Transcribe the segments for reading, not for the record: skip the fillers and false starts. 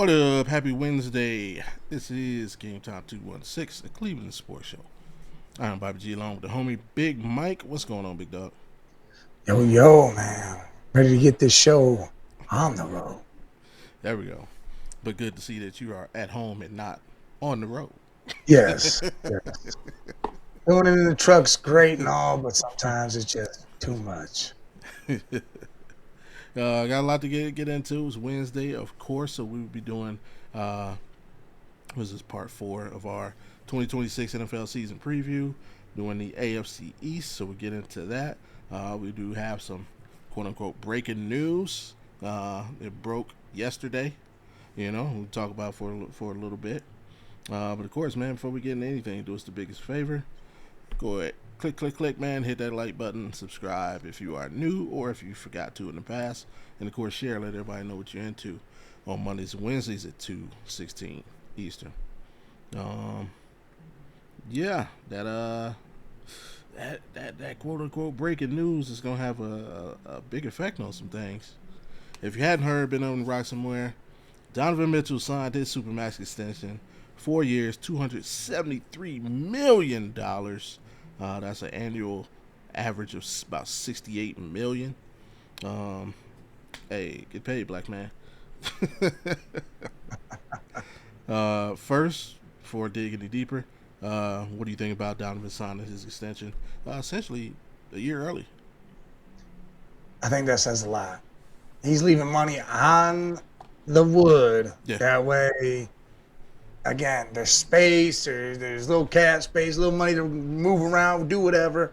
What up? Happy Wednesday. This is GameTime216, a Cleveland sports show. I'm Bobby G along with the homie Big Mike. What's going on, big dog? Yo, man. Ready to get this show on the road. There we go. But good to see that you are at home and not on the road. Yes. Yes. Doing it in the truck's great and all, but sometimes it's just too much. Got a lot to get into. It's Wednesday, of course, so we will be doing this is part 4 of our 2026 NFL season preview, doing the AFC East, so we'll get into that. We do have some quote-unquote breaking news. It broke yesterday, we'll talk about for a little bit. But of course, man, before we get into anything, do us the biggest favor. Go ahead, click, man, hit that like button, subscribe if you are new or if you forgot to in the past. And of course, share, let everybody know what you're into on Mondays and Wednesdays at 2:16 Eastern. Yeah, that quote unquote breaking news is gonna have a big effect on some things. If you hadn't heard, been on the rock somewhere, Donovan Mitchell signed his Supermax extension, 4 years, $273 million. That's an annual average of about $68 million. Hey, get paid, black man. First, before digging any deeper, what do you think about Donovan signing his extension essentially a year early? I think that says a lot. He's leaving money on the wood. Yeah. That way, again, there's space, there's little cap space, little money to move around, do whatever.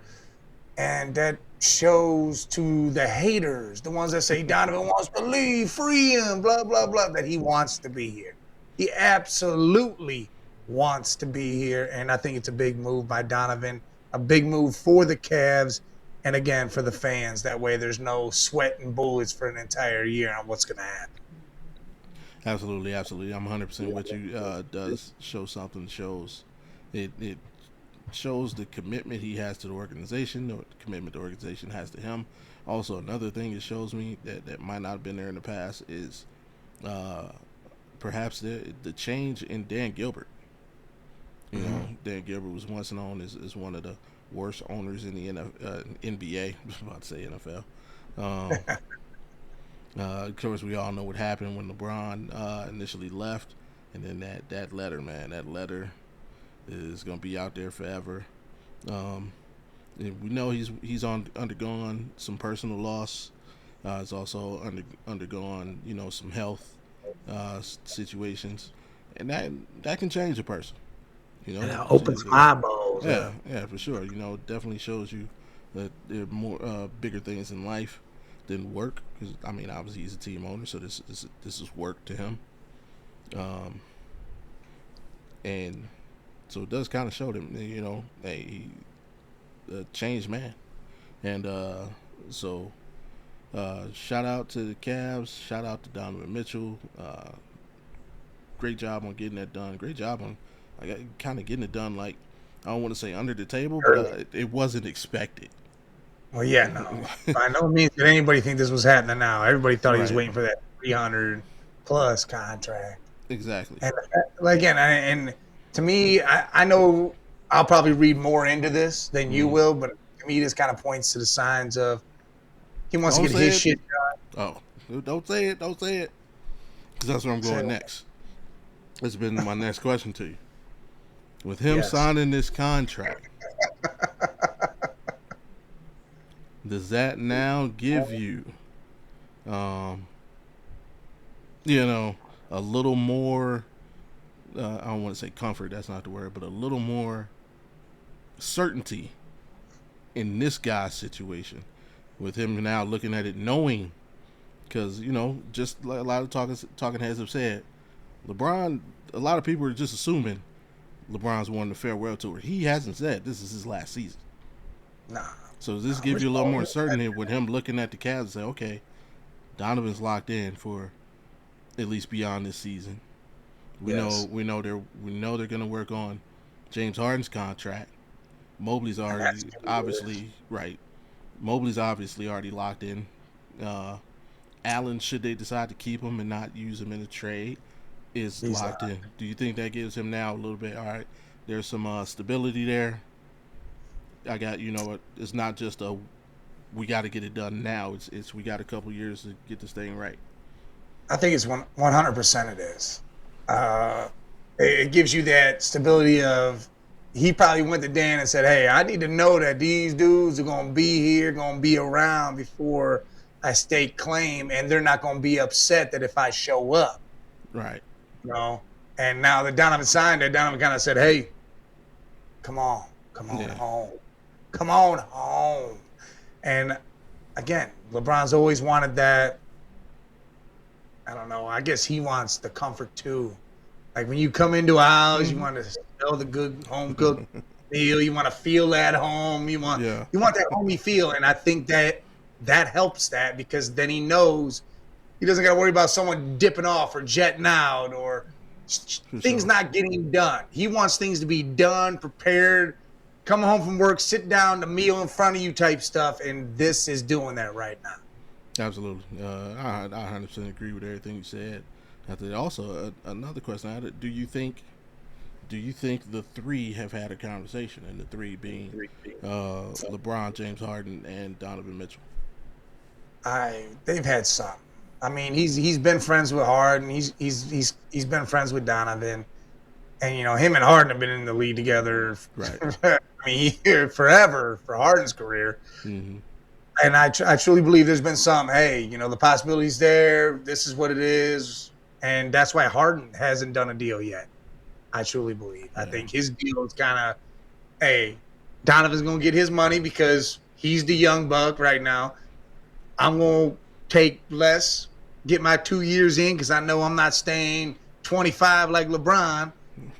And that shows to the haters, the ones that say Donovan wants to leave, free him, blah, blah, blah, that he wants to be here. He absolutely wants to be here, and I think it's a big move by Donovan, a big move for the Cavs, and again, for the fans. That way there's no sweat and bullets for an entire year on what's going to happen. Absolutely. I'm 100% with you. It does show something. It shows the commitment he has to the organization, the commitment the organization has to him. Also, another thing it shows me that might not have been there in the past is perhaps the change in Dan Gilbert. Dan Gilbert was once known as one of the worst owners in the NBA. I was about to say NFL. Of course, we all know what happened when LeBron initially left, and then that letter, man, that letter is going to be out there forever. We know he's undergone some personal loss. He's also undergone some health situations, and that can change a person. And it opens my eyeballs. Yeah, for sure. Definitely shows you that there are more bigger things in life than work. Because obviously he's a team owner, so this is work to him. And so it does kind of show them, a changed man. And so shout out to the Cavs. Shout out to Donovan Mitchell. Great job on getting that done. Great job on kind of getting it done. Like, I don't want to say under the table, but it wasn't expected. Well, yeah, no. By no means did anybody think this was happening now. Everybody thought he was waiting for that 300 plus contract. Exactly. And again, and to me, I know I'll probably read more into this than you will, but to me, this kind of points to the signs of he wants to get his shit done. Oh, don't say it. Don't say it. Because that's where I'm going next. That's been my next question to you. With him signing this contract, does that now give you, a little more, I don't want to say comfort, that's not the word, but a little more certainty in this guy's situation with him now looking at it, knowing, because, just like a lot of talking heads have said, LeBron, a lot of people are just assuming LeBron's won the farewell tour. He hasn't said this is his last season. Nah. So does this give you a little more certainty with him looking at the Cavs and say, okay, Donovan's locked in for at least beyond this season. We know they're going to work on James Harden's contract. Mobley's obviously already locked in. Allen, should they decide to keep him and not use him in a trade, is He's locked in. Do you think that gives him now a little bit? All right, there's some stability there. I got what? It's not just a we got to get it done now. It's we got a couple years to get this thing right. I think it's 100% it is. Uh, it gives you that stability of he probably went to Dan and said, "Hey, I need to know that these dudes are gonna be here, gonna be around before I stake claim, and they're not gonna be upset that if I show up, Right. you know." And now that Donovan signed it, Donovan kind of said, "Hey, come on Yeah. home, come on home." And again, LeBron's always wanted that. I don't know. I guess he wants the comfort too. Like when you come into a house, you Mm-hmm. want to smell the good home cooked meal. You want to feel at home. Yeah. You want that homey feel, and I think that helps that because then he knows he doesn't got to worry about someone dipping off or jetting out or For things sure. not getting done. He wants things to be done, prepared. Come home from work, sit down, the meal in front of you type stuff, and this is doing that right now. Absolutely. I 100% agree with everything you said. Also, another question I had: Do you think the three have had a conversation, and the three being LeBron, James Harden, and Donovan Mitchell? They've had some. I mean, he's been friends with Harden. He's been friends with Donovan, and him and Harden have been in the league together. Right. I mean, forever for Harden's career. Mm-hmm. And I truly believe there's been some. Hey, the possibilities there. This is what it is, and that's why Harden hasn't done a deal yet. I truly believe. I Yeah. think his deal is kind of, hey, Donovan's gonna get his money because he's the young buck right now. I'm gonna take less, get my 2 years in because I know I'm not staying 25 like LeBron,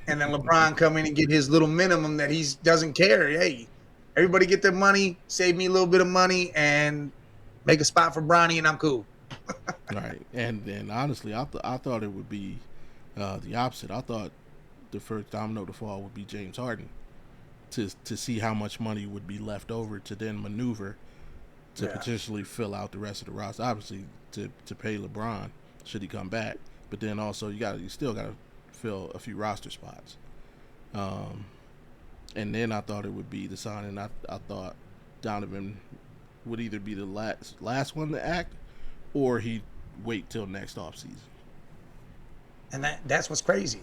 and then LeBron come in and get his little minimum that he doesn't care. Hey, everybody get their money, save me a little bit of money, and make a spot for Bronny, and I'm cool. Right. And honestly, I thought it would be the opposite. I thought the first domino to fall would be James Harden to see how much money would be left over to then maneuver to Yeah, potentially fill out the rest of the roster. Obviously, to pay LeBron should he come back, but then also you still got to fill a few roster spots. Um, and then I thought it would be the signing. I thought Donovan would either be the last one to act, or he'd wait till next offseason. and that's what's crazy.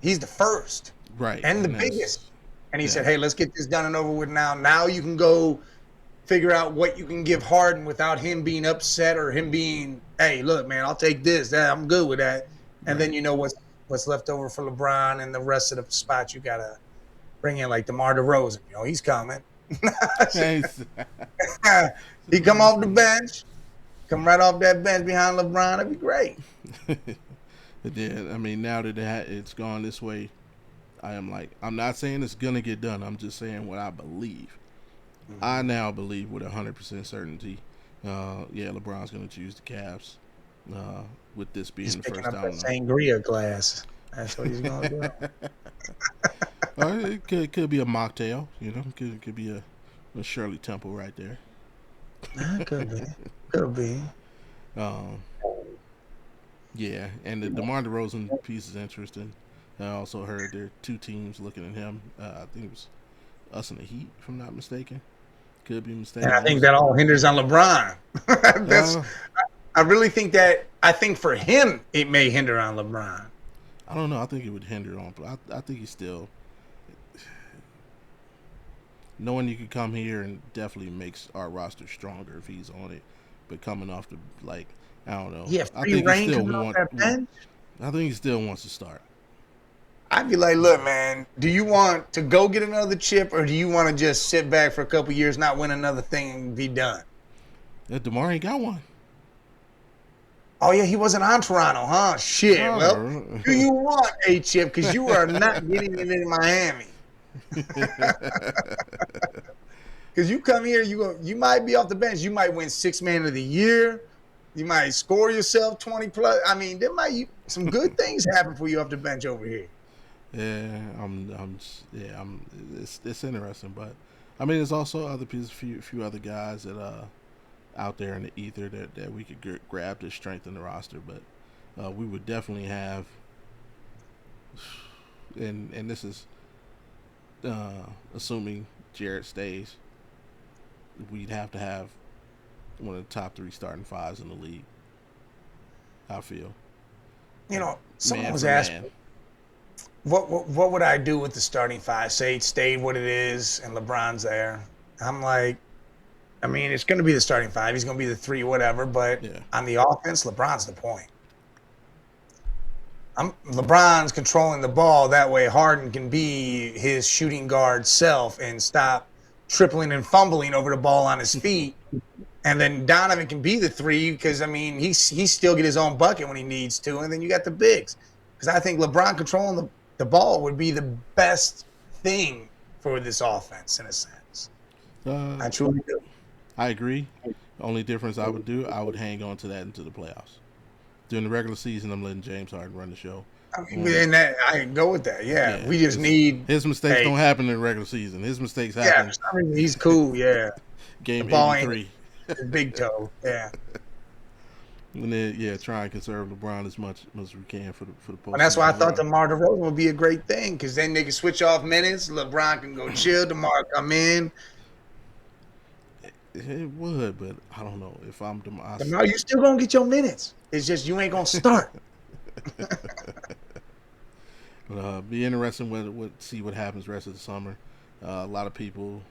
He's the first Right, and the and that's biggest, and he yeah, said, "Hey, let's get this done and over with now. Now you can go figure out what you can give Harden without him being upset or him being, hey, look, man, I'll take this. That I'm good with that." And then right. what's left over for LeBron and the rest of the spots you gotta bring in like DeMar DeRozan. He's coming. Hey, He come off the bench, come right off that bench behind LeBron. That'd be great. but then I mean, now that it's gone this way, I'm not saying it's gonna get done. I'm just saying what I believe. I Mm-hmm. now believe with 100% certainty. Yeah, LeBron's gonna choose the Cavs. With this He's being the picking first up that domino. sangria glass. That's what he's gonna do. Or it could be a mocktail. Could be a Shirley Temple right there. Nah, could be. Could be. Um, yeah, and the DeMar DeRozan piece is interesting. I also heard there are two teams looking at him. I think it was us and the Heat, if I'm not mistaken. Could be And mistaken. I think that all hinders on LeBron. That's Uh, I really think that I think for him it may hinder on LeBron. I don't know. I think it would hinder on, but I think he's still knowing you could come here and definitely makes our roster stronger if he's on it. But coming off the I don't know. Yeah, I free think he reign still coming off that bench. I think he still wants to start. I'd be like, look, man, do you want to go get another chip or do you want to just sit back for a couple years, not win another thing and be done? DeMar ain't got one. Oh yeah, he wasn't on Toronto, huh? Shit. Well, No. do you want a chip? Because you are not getting it in Miami. Because you come here, you might be off the bench. You might win 6 man of the year. You might score yourself 20 plus. I mean, there might some good things happen for you off the bench over here. Yeah, it's interesting, but I mean, there's also other pieces, few other guys that out there in the ether that we could grab to strengthen the roster, but we would definitely have and this is assuming Jarrett stays, we'd have to have one of the top 3 starting fives in the league. I feel. Someone Man was for asking, man. what would I do with the starting five? Say it stayed what it is, and LeBron's there. I'm like, I mean, it's going to be the starting five. He's going to be the 3, whatever. But Yeah. on the offense, LeBron's the point. LeBron's controlling the ball. That way Harden can be his shooting guard self and stop tripling and fumbling over the ball on his feet. And then Donovan can be the 3 because, I mean, he still get his own bucket when he needs to. And then you got the bigs. Because I think LeBron controlling the ball would be the best thing for this offense in a sense. I truly do. I agree. The only difference I would do, I would hang on to that into the playoffs. During the regular season, I'm letting James Harden run the show. I mean, and I can go with that. Yeah, we just need his mistakes don't happen in the regular season. His mistakes happen. I mean, he's cool. Yeah, Game the ball 83. His big toe. Yeah. And then try and conserve LeBron as much as we can for the postseason. And that's why I thought DeMar DeRozan would be a great thing because then they can switch off minutes. LeBron can go chill. DeMar come in. It would, but I don't know if I'm DeMar. DeMar, you still gonna get your minutes. It's just you ain't gonna start. Be interesting with see what happens the rest of the summer. A lot of people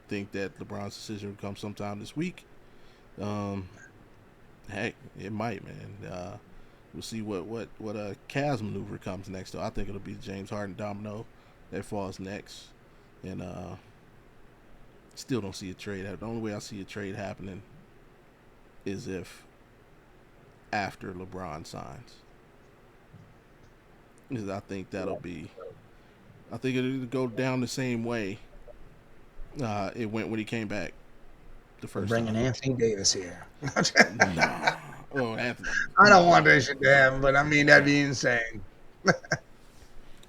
think that LeBron's decision will come sometime this week. Heck, it might, man. We'll see what Cavs maneuver comes next. Though I think it'll be James Harden domino that falls next, and still don't see a trade. The only way I see a trade happening is if after LeBron signs. Because I think it'll go down the same way it went when he came back the first bringing time. Anthony Davis here. No. Oh, Anthony. I don't want that shit to happen, but I mean that'd be insane.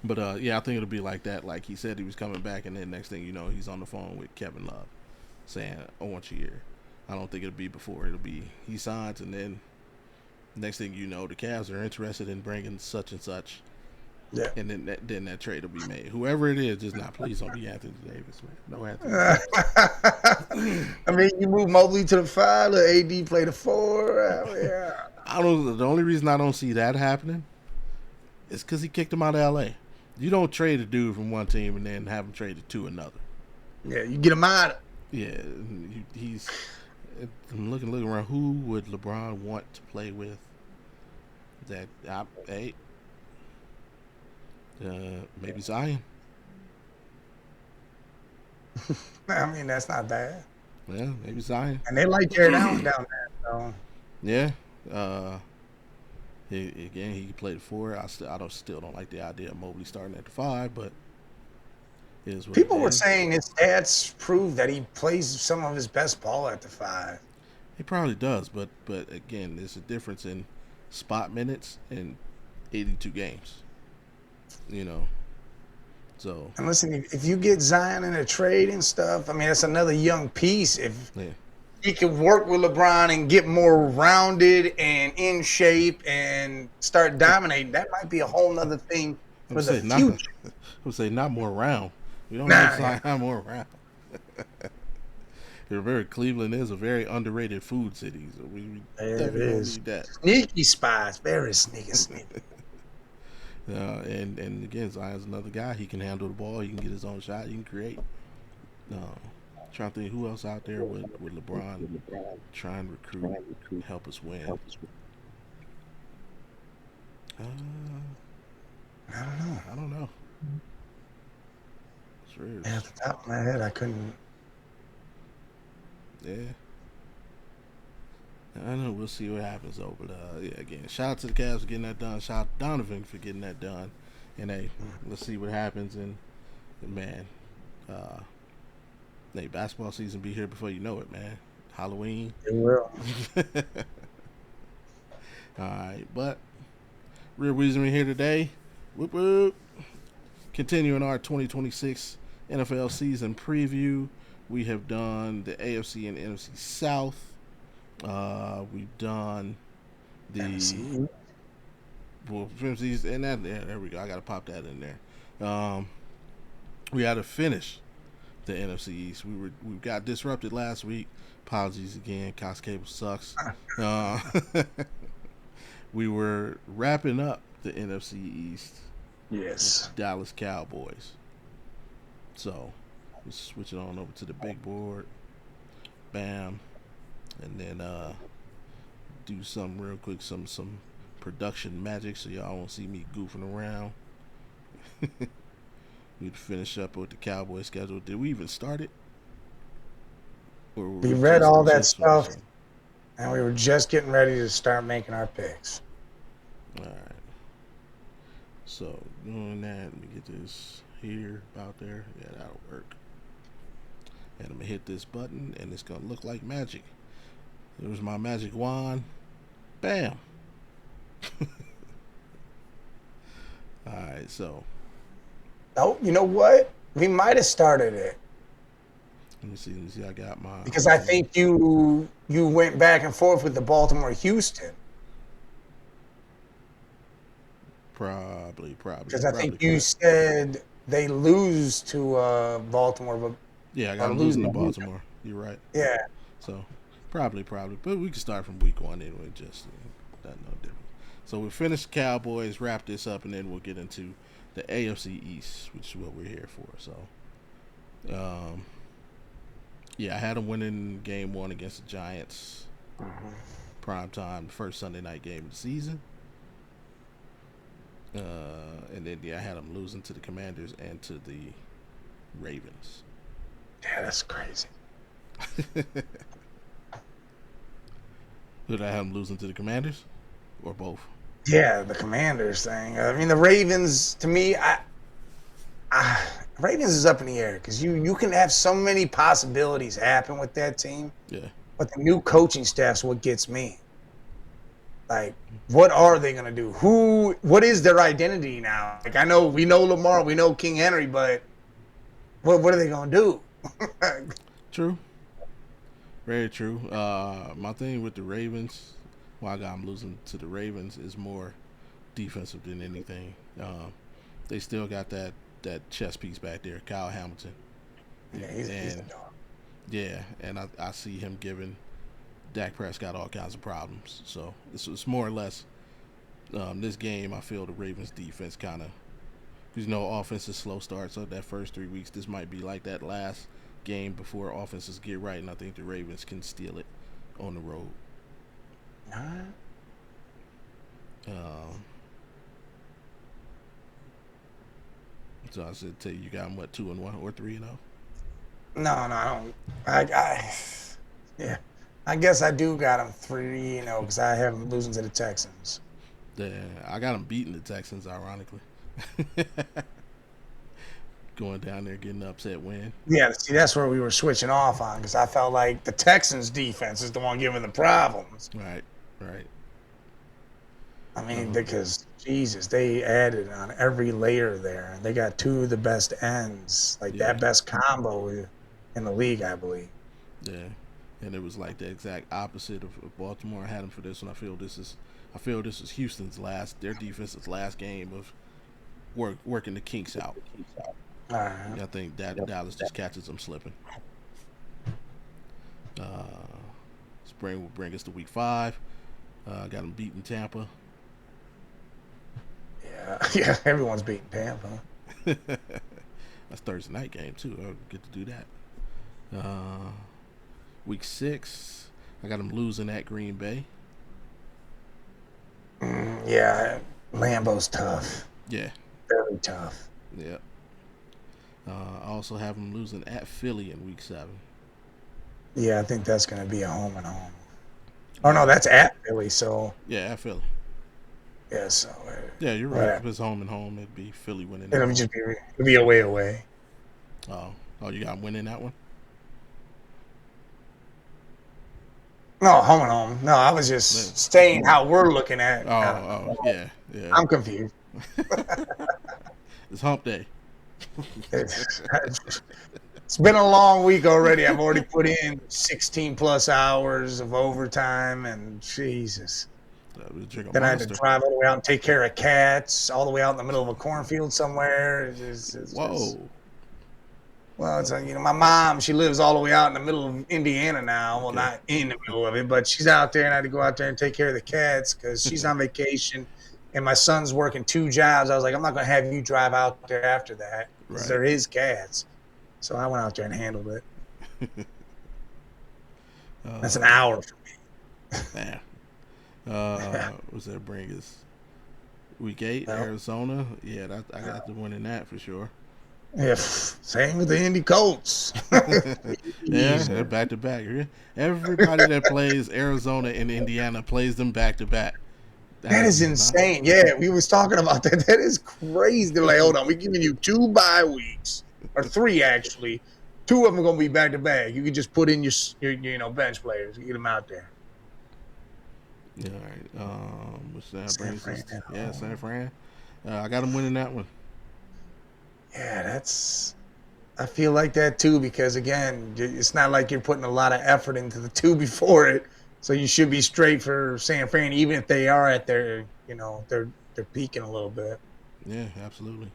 But I think it'll be like that. Like he said he was coming back, and then next thing you know, he's on the phone with Kevin Love saying, I want you here. I don't think it'll be before. It'll be he signs, and then next thing you know, the Cavs are interested in bringing such and such. Yeah. And then that trade will be made. Whoever it is, just not please don't be Anthony Davis, man. No Anthony Davis. I mean, you move Mobley to the 5, let AD play the 4. Yeah. I don't. The only reason I don't see that happening is because he kicked him out of LA. You don't trade a dude from one team and then have him traded to another. Yeah, you get him out. Yeah, he's. I'm looking around. Who would LeBron want to play with? Maybe Zion. I mean, that's not bad. Yeah, maybe Zion. And they like Jared Allen down there. So. Yeah. He can play the 4. I still don't like the idea of Mobley starting at the 5, but it is what people were saying his stats prove that he plays some of his best ball at the 5. He probably does, but again, there's a difference in spot minutes and 82 games. So. And listen, if you get Zion in a trade and stuff, I mean, that's another young piece. If he can work with LeBron and get more rounded and in shape and start dominating, that might be a whole nother thing for the future. I would say not more round. We don't need Zion more round. Cleveland is a very underrated food city, so we definitely don't need that. Sneaky spies, very sneaky. And again, Zion's another guy. He can handle the ball. He can get his own shot. He can create. Trying to think who else out there with LeBron trying to recruit, help us win. I don't know. At the top of my head, I couldn't. Yeah. I know. We'll see what happens though. But again, shout out to the Cavs for getting that done. Shout out to Donovan for getting that done. And hey, let's see what happens. And man, basketball season be here before you know it, man. Halloween. It will. All right, but Real Reason we're here today. Whoop whoop. Continuing our 2026 NFL season preview, we have done the AFC and NFC South. We've done the Well, and that there we go. I got to pop that in there. We got to finish the NFC East. We got disrupted last week. Apologies again. Cox Cable sucks. Uh, we were wrapping up the NFC East. Yes. Dallas Cowboys. So we're switching on over to the big board. Bam, and then do something real quick. Some production magic, so y'all won't see me goofing around. We'd finish up with the Cowboy schedule. Did we even start it? We read all that stuff, and we were just getting ready to start making our picks. All right. So doing that, let me get this here, about there. Yeah, that'll work. And I'm gonna hit this button, and it's gonna look like magic. There's my magic wand. Bam. All right, so. Oh, you know what? We might have started it. Let me see. I got my. Because I think you went back and forth with the Baltimore Houston. Probably. Because I think you said they lose to Baltimore, but yeah, I got them losing to Baltimore. You're right. Yeah. So probably, but we can start from week one anyway. Just that's no different. So we'll finish the Cowboys, wrap this up, and then we'll get into the AFC East, which is what we're here for. So, yeah, I had them winning game one against the Giants. Prime time, first Sunday night game of the season. And then I had them losing to the Commanders and to the Ravens. Yeah, that's crazy. Did I have them losing to the Commanders or both? Yeah, the Commanders thing. I mean, the Ravens, to me, Ravens is up in the air because you can have so many possibilities happen with that team. Yeah. But the new coaching staff's what gets me. Like, what are they gonna do? What is their identity now? Like, we know Lamar, we know King Henry, but what are they gonna do? True. Very true. My thing with the Ravens, why I got them losing to the Ravens, is more defensive than anything. They still got that chess piece back there, Kyle Hamilton. Yeah, he's a dog. Yeah, and I see him giving Dak Prescott all kinds of problems. So it's more or less this game. I feel the Ravens defense kind of, because offense is slow starts. So that first 3 weeks, this might be like that last game before offenses get right, and I think the Ravens can steal it on the road. So I said, tell you got them what, 2-1 or 3-0? No, I don't. Yeah, I guess I do got them 3, because I have them losing to the Texans. Yeah, I got them beating the Texans, ironically. Going down there, getting an upset win. Yeah, see, that's where we were switching off on, because I felt like the Texans' defense is the one giving the problems. Right. I mean, because, Jesus, they added on every layer there. They got 2 of the best ends, that best combo in the league, I believe. Yeah, and it was like the exact opposite of Baltimore. I had them for this one. I feel this is Houston's their defense's last game of working the kinks out. I think that Dallas just catches them slipping. Spring will bring us to week 5. Got them beating Tampa. Yeah, everyone's beating Tampa. That's Thursday night game too. I'll get to do that. Week 6, I got them losing at Green Bay. Yeah, Lambeau's tough. Yeah, very tough. Yeah. I also have them losing at Philly in week 7. Yeah, I think that's going to be a home and home. Oh no, that's at Philly. So yeah, at Philly. Yeah, so yeah, you're right. If it's home and home, it'd be Philly winning. It'll be away. Oh, you got them winning that one? No, home and home. No, I was just saying how we're looking at. Yeah. I'm confused. It's hump day. It's been a long week already. I've already put in 16 plus hours of overtime, and Jesus. Drink a Then I had to Monster. drive all the way out and take care of cats, all the way out in the middle of a cornfield somewhere. Whoa. Well, it's my mom, she lives all the way out in the middle of Indiana now. Well, Okay. not in the middle of it, but she's out there, and I had to go out there and take care of the cats because she's on vacation, and my son's working 2 jobs. I was like, I'm not going to have you drive out there after that because Right. they're his cats. So I went out there and handled it. That's an hour for me. Man. What's that bring us? Week 8, Well, Arizona. Yeah, I got the win in that for sure. yeah, same with the Indy Colts. Yeah, they're back to back. Everybody that plays Arizona and Indiana plays them back to back. That is insane. Yeah, we was talking about that. That is crazy. They're like, hold on, we're giving you 2 bye weeks, or 3 actually. 2 of them are gonna be back to back. You can just put in your bench players, get them out there. Yeah, all right. Which that San brings us? Fran. Yeah, San Fran. I got them winning that one. Yeah, I feel like that too because again, it's not like you're putting a lot of effort into the 2 before it, so you should be straight for San Fran, even if they are at their, they're peaking a little bit. Yeah, absolutely.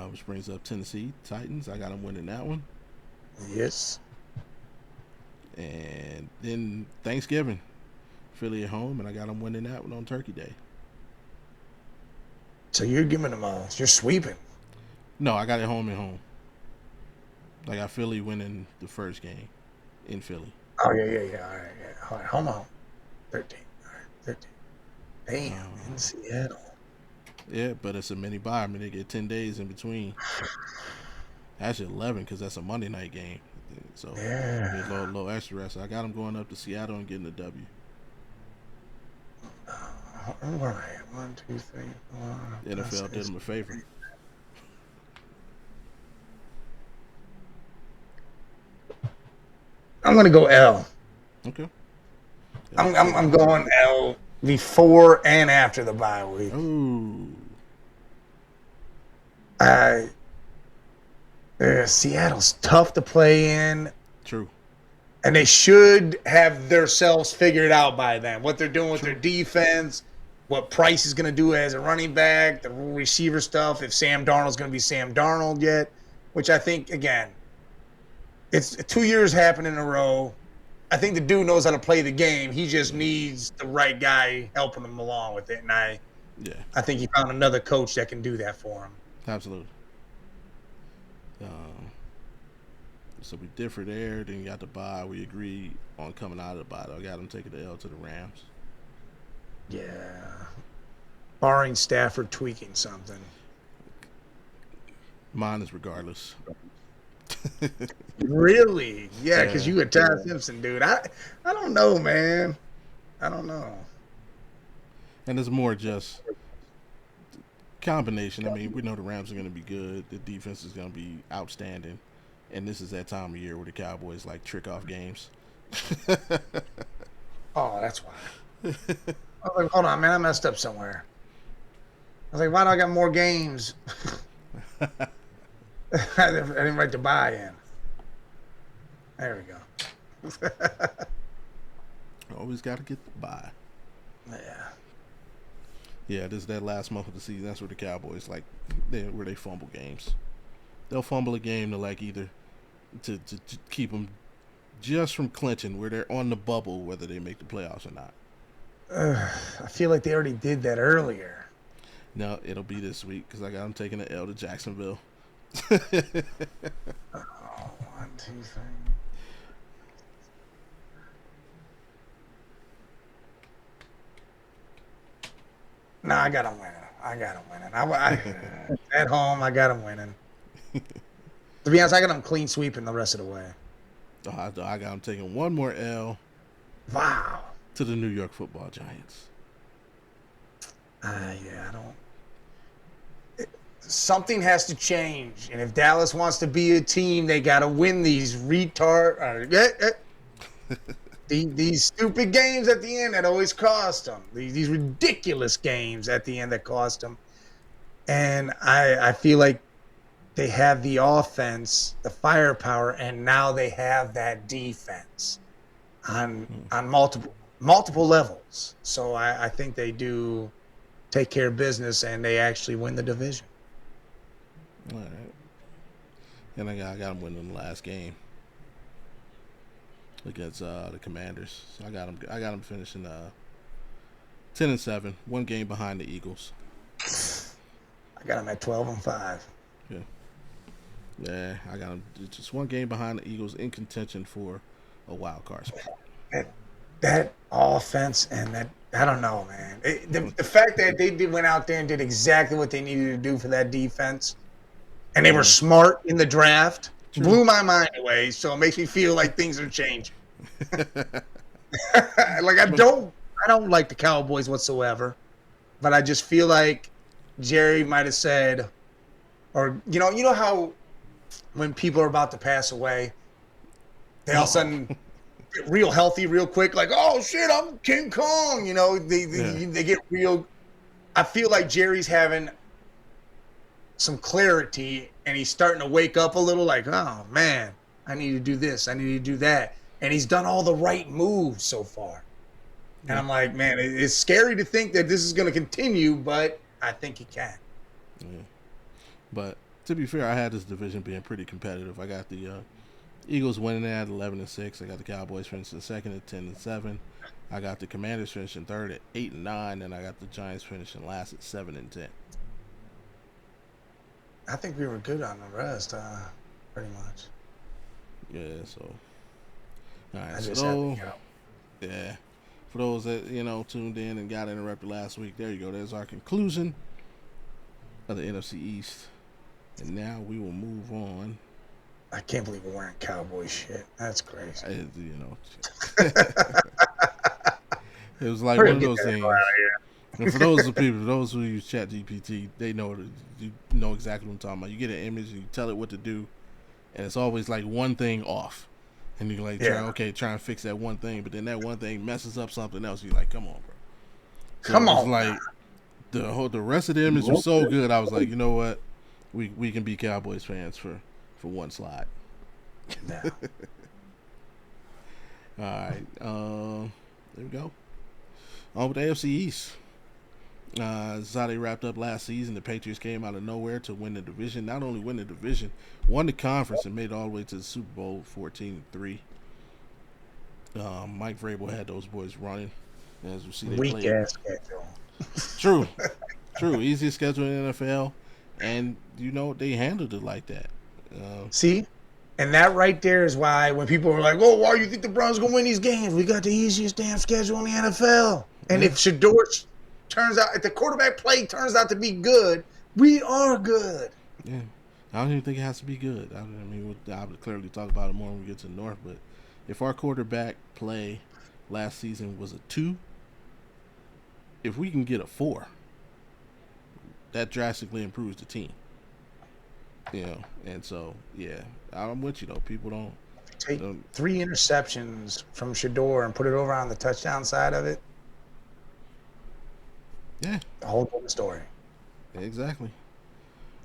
Which brings up Tennessee Titans. I got them winning that one. Yes. And then Thanksgiving, Philly at home, and I got them winning that one on Turkey Day. So you're giving them you're sweeping. No, I got it home and home. I got Philly winning the first game in Philly. Oh yeah. All right, home on 13. All right, 13. Damn, in Seattle. Yeah, but it's a mini bye. I mean, they get 10 days in between. Actually 11 because that's a Monday night game. So yeah, a little extra rest. I got them going up to Seattle and getting the W. All right, 1, 2, 3, 4. NFL did them a favor. I'm gonna go L. Okay. I'm going L before and after the bye week. Ooh. Seattle's tough to play in. True. And they should have themselves figured out by then. What they're doing with their defense, what Price is going to do as a running back, the receiver stuff, if Sam Darnold's going to be Sam Darnold yet, which I think, again, it's 2 years happening in a row. I think the dude knows how to play the game. He just needs the right guy helping him along with it. And I think he found another coach that can do that for him. Absolutely. So we differ there. Then you got the bye. We agreed on coming out of the bye. I got them taking the L to the Rams. Yeah. Barring Stafford tweaking something. Mine is regardless. Really? Yeah, because you a Ty Simpson, dude. I don't know, man. I don't know. And it's more just combination. I mean, we know the Rams are going to be good. The defense is going to be outstanding. And this is that time of year where the Cowboys like trick off games. Oh, that's why. I was like, hold on, man. I messed up somewhere. I was like, why do I got more games? I didn't write the buy in. There we go. Always got to get the bye. Yeah. Yeah, this is that last month of the season. That's where the Cowboys where they fumble games. They'll fumble a game to either to keep them just from clinching, where they're on the bubble, whether they make the playoffs or not. I feel like they already did that earlier. No, it'll be this week because I got them taking the L to Jacksonville. 1, 2, 3. No, I got them winning. At home, I got them winning. To be honest, I got them clean sweeping the rest of the way. I got them taking one more L. Wow. To the New York Football Giants. Yeah, I don't. Something has to change, and if Dallas wants to be a team, they got to win these these stupid games at the end that always cost them. These ridiculous games at the end that cost them. And I feel like they have the offense, the firepower, and now they have that defense on multiple. multiple levels. So I think they do take care of business and they actually win the division. All right. And I got them winning the last game against the Commanders. So I got them finishing 10-7, one game behind the Eagles. I got them at 12-5. Yeah. Yeah, I got them just one game behind the Eagles in contention for a wild card spot. That offense and that, I don't know, man. The fact that they went out there and did exactly what they needed to do for that defense, and they were smart in the draft, blew my mind away. So it makes me feel like things are changing. Like I don't like the Cowboys whatsoever, but I just feel like Jerry might have said, or you know how when people are about to pass away, they all of a sudden get real healthy real quick, like, oh shit, I'm King Kong. You know, they get real. I feel like Jerry's having some clarity and he's starting to wake up a little, like, oh man, I need to do this, I need to do that. And he's done all the right moves so far. And I'm like, man, it's scary to think that this is going to continue, but I think he can. Yeah. But to be fair, I had this division being pretty competitive. I got the Eagles winning at 11-6. I got the Cowboys finishing second at 10-7. I got the Commanders finishing third at 8-9, and I got the Giants finishing last at 7-10. I think we were good on the rest, pretty much. Yeah, so all right. Yeah. For those that tuned in and got interrupted last week, there you go. There's our conclusion of the NFC East, and now we will move on. I can't believe we're wearing Cowboy shit. That's crazy. It was like one of those things. And for those who use ChatGPT, they know exactly what I'm talking about. You get an image and you tell it what to do, and it's always like one thing off. And you're like, try and fix that one thing, but then that one thing messes up something else. You're like, come on, bro. So come on. Like the rest of the image was so good. I was like, you know what, we can be Cowboys fans for one slide. Yeah. All right, there we go. On with the AFC East. This is how they wrapped up last season. The Patriots came out of nowhere to win the division. Not only win the division, won the conference and made it all the way to the Super Bowl 14-3. Mike Vrabel had those boys running. As we see, they weak ass schedule. True. Easiest schedule in the NFL, and they handled it like that. See, and that right there is why when people were like, "Oh, why do you think the Browns gonna win these games? We got the easiest damn schedule in the NFL." And if Shador if the quarterback play turns out to be good, we are good. Yeah, I don't even think it has to be good. I would clearly talk about it more when we get to the North. But if our quarterback play last season was a 2, if we can get a 4, that drastically improves the team. And so I'm with you though. People don't take 3 interceptions from Shador and put it over on the touchdown side of it. Yeah, the whole different story. Exactly.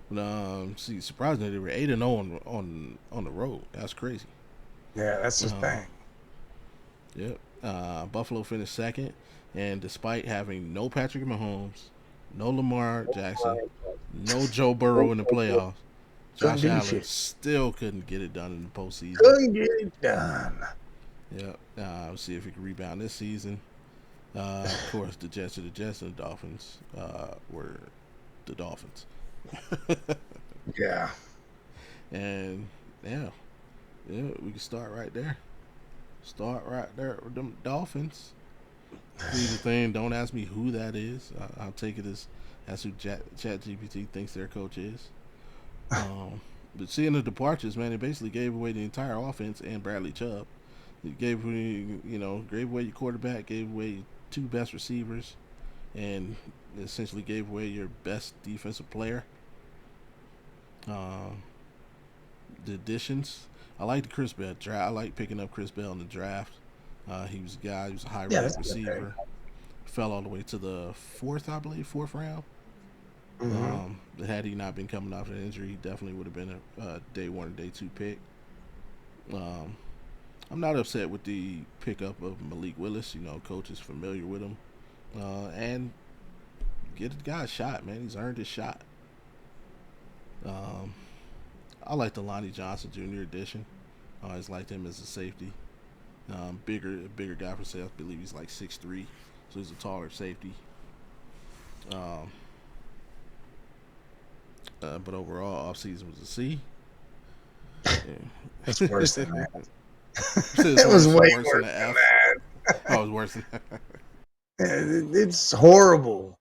Surprisingly, they were 8-0 on the road. That's crazy. Yeah, that's the thing. Yep. Buffalo finished second, and despite having no Patrick Mahomes, no Lamar Jackson, no Joe Burrow in the playoffs, Josh Allen still couldn't get it done in the postseason. Couldn't get it done. Yep. We'll see if he can rebound this season. Of course, the Jets are the Jets, and the Dolphins were the Dolphins. Yeah. And we can start right there. With them Dolphins. See the thing. Don't ask me who that is. I'll take it as that's who ChatGPT thinks their coach is. But seeing the departures, man, it basically gave away the entire offense and Bradley Chubb. It gave away your quarterback, gave away 2 best receivers, and essentially gave away your best defensive player. The additions, I like the Chris Bell draft. I like picking up Chris Bell in the draft. He was a guy. He was a high-ranked receiver. Fell all the way to the 4th round. Mm-hmm. Had he not been coming off an injury, he definitely would have been a day 1 or day 2 pick. I'm not upset with the pickup of Malik Willis. Coach is familiar with him, and get the guy a shot, man. He's earned his shot. Um, I like the Lonnie Johnson Jr. addition. I always liked him as a safety. Bigger guy for safety. I believe he's like 6'3", so he's a taller safety. Um, but overall, offseason was a C. Yeah. It's worse than that. It was way worse than than F. that. Oh, it was worse than that. It's horrible.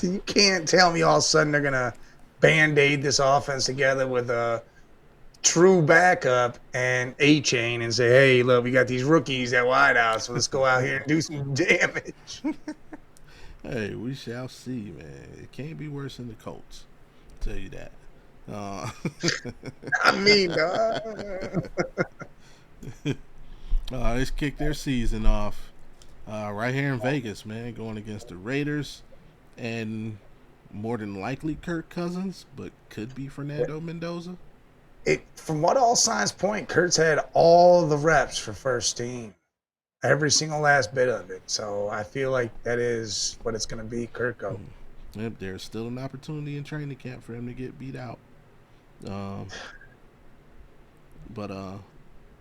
You can't tell me all of a sudden they're going to band-aid this offense together with a true backup and A-chain and say, hey, look, we got these rookies at wideout, so let's go out here and do some damage. Hey, we shall see, man. It can't be worse than the Colts. I'll tell you that. I mean, let's kick their season off right here in Vegas, man, going against the Raiders and more than likely Kirk Cousins, but could be Fernando Mendoza. From what all signs point, Kurt's had all the reps for first team, every single last bit of it. So I feel like that is what it's going to be, Kurt go. Yep, there's still an opportunity in training camp for him to get beat out. But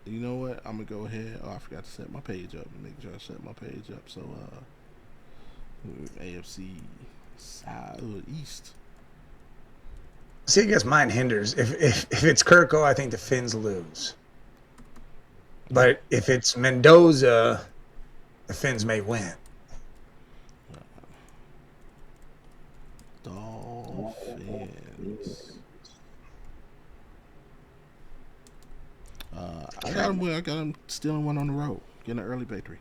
you know what? I'm gonna go ahead. Oh, I forgot to set my page up. Make sure I set my page up. So AFC East. See, I guess mine hinders. If it's Kirko, I think the Finns lose. But if it's Mendoza, the Finns may win. Dolphins. I got him stealing one on the road, getting an early victory.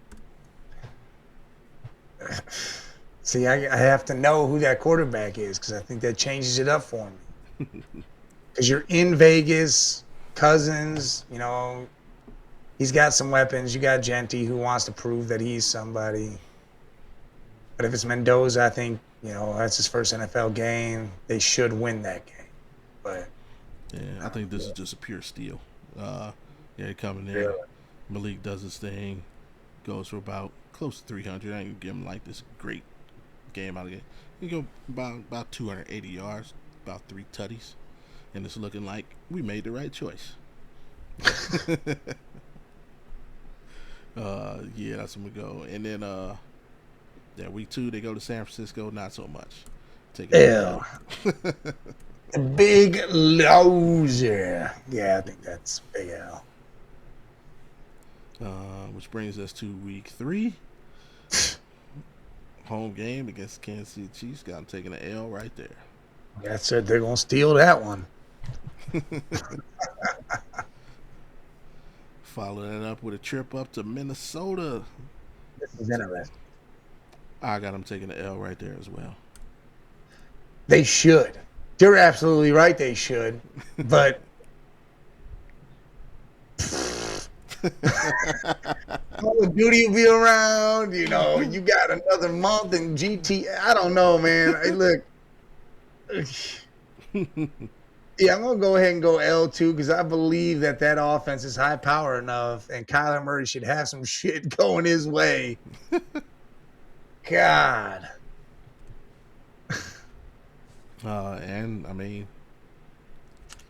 See, I have to know who that quarterback is because I think that changes it up for me. Because you're in Vegas, Cousins, he's got some weapons. You got Genty who wants to prove that he's somebody. But if it's Mendoza, I think, that's his first NFL game. They should win that game. But yeah, I think this is just a pure steal. Coming in. Really? Malik does his thing, goes for about close to 300. I ain't give him like this great game out of it. He go about 280 yards, about 3 tutties, and it's looking like we made the right choice. Yeah, that's when we go. And then week 2 they go to San Francisco. Not so much. Take it. Big loser. Yeah, I think that's big L. Which brings us to week 3. Home game against Kansas City Chiefs. Got them taking an L right there. That's it. They're going to steal that one. Follow that up with a trip up to Minnesota. This is interesting. I got them taking the L right there as well. They should. You're absolutely right. They should. But Call of Duty will be around. You got another month in GT. I don't know, man. Hey, look. Yeah, I'm going to go ahead and go L2 because I believe that offense is high power enough and Kyler Murray should have some shit going his way. God. And, I mean,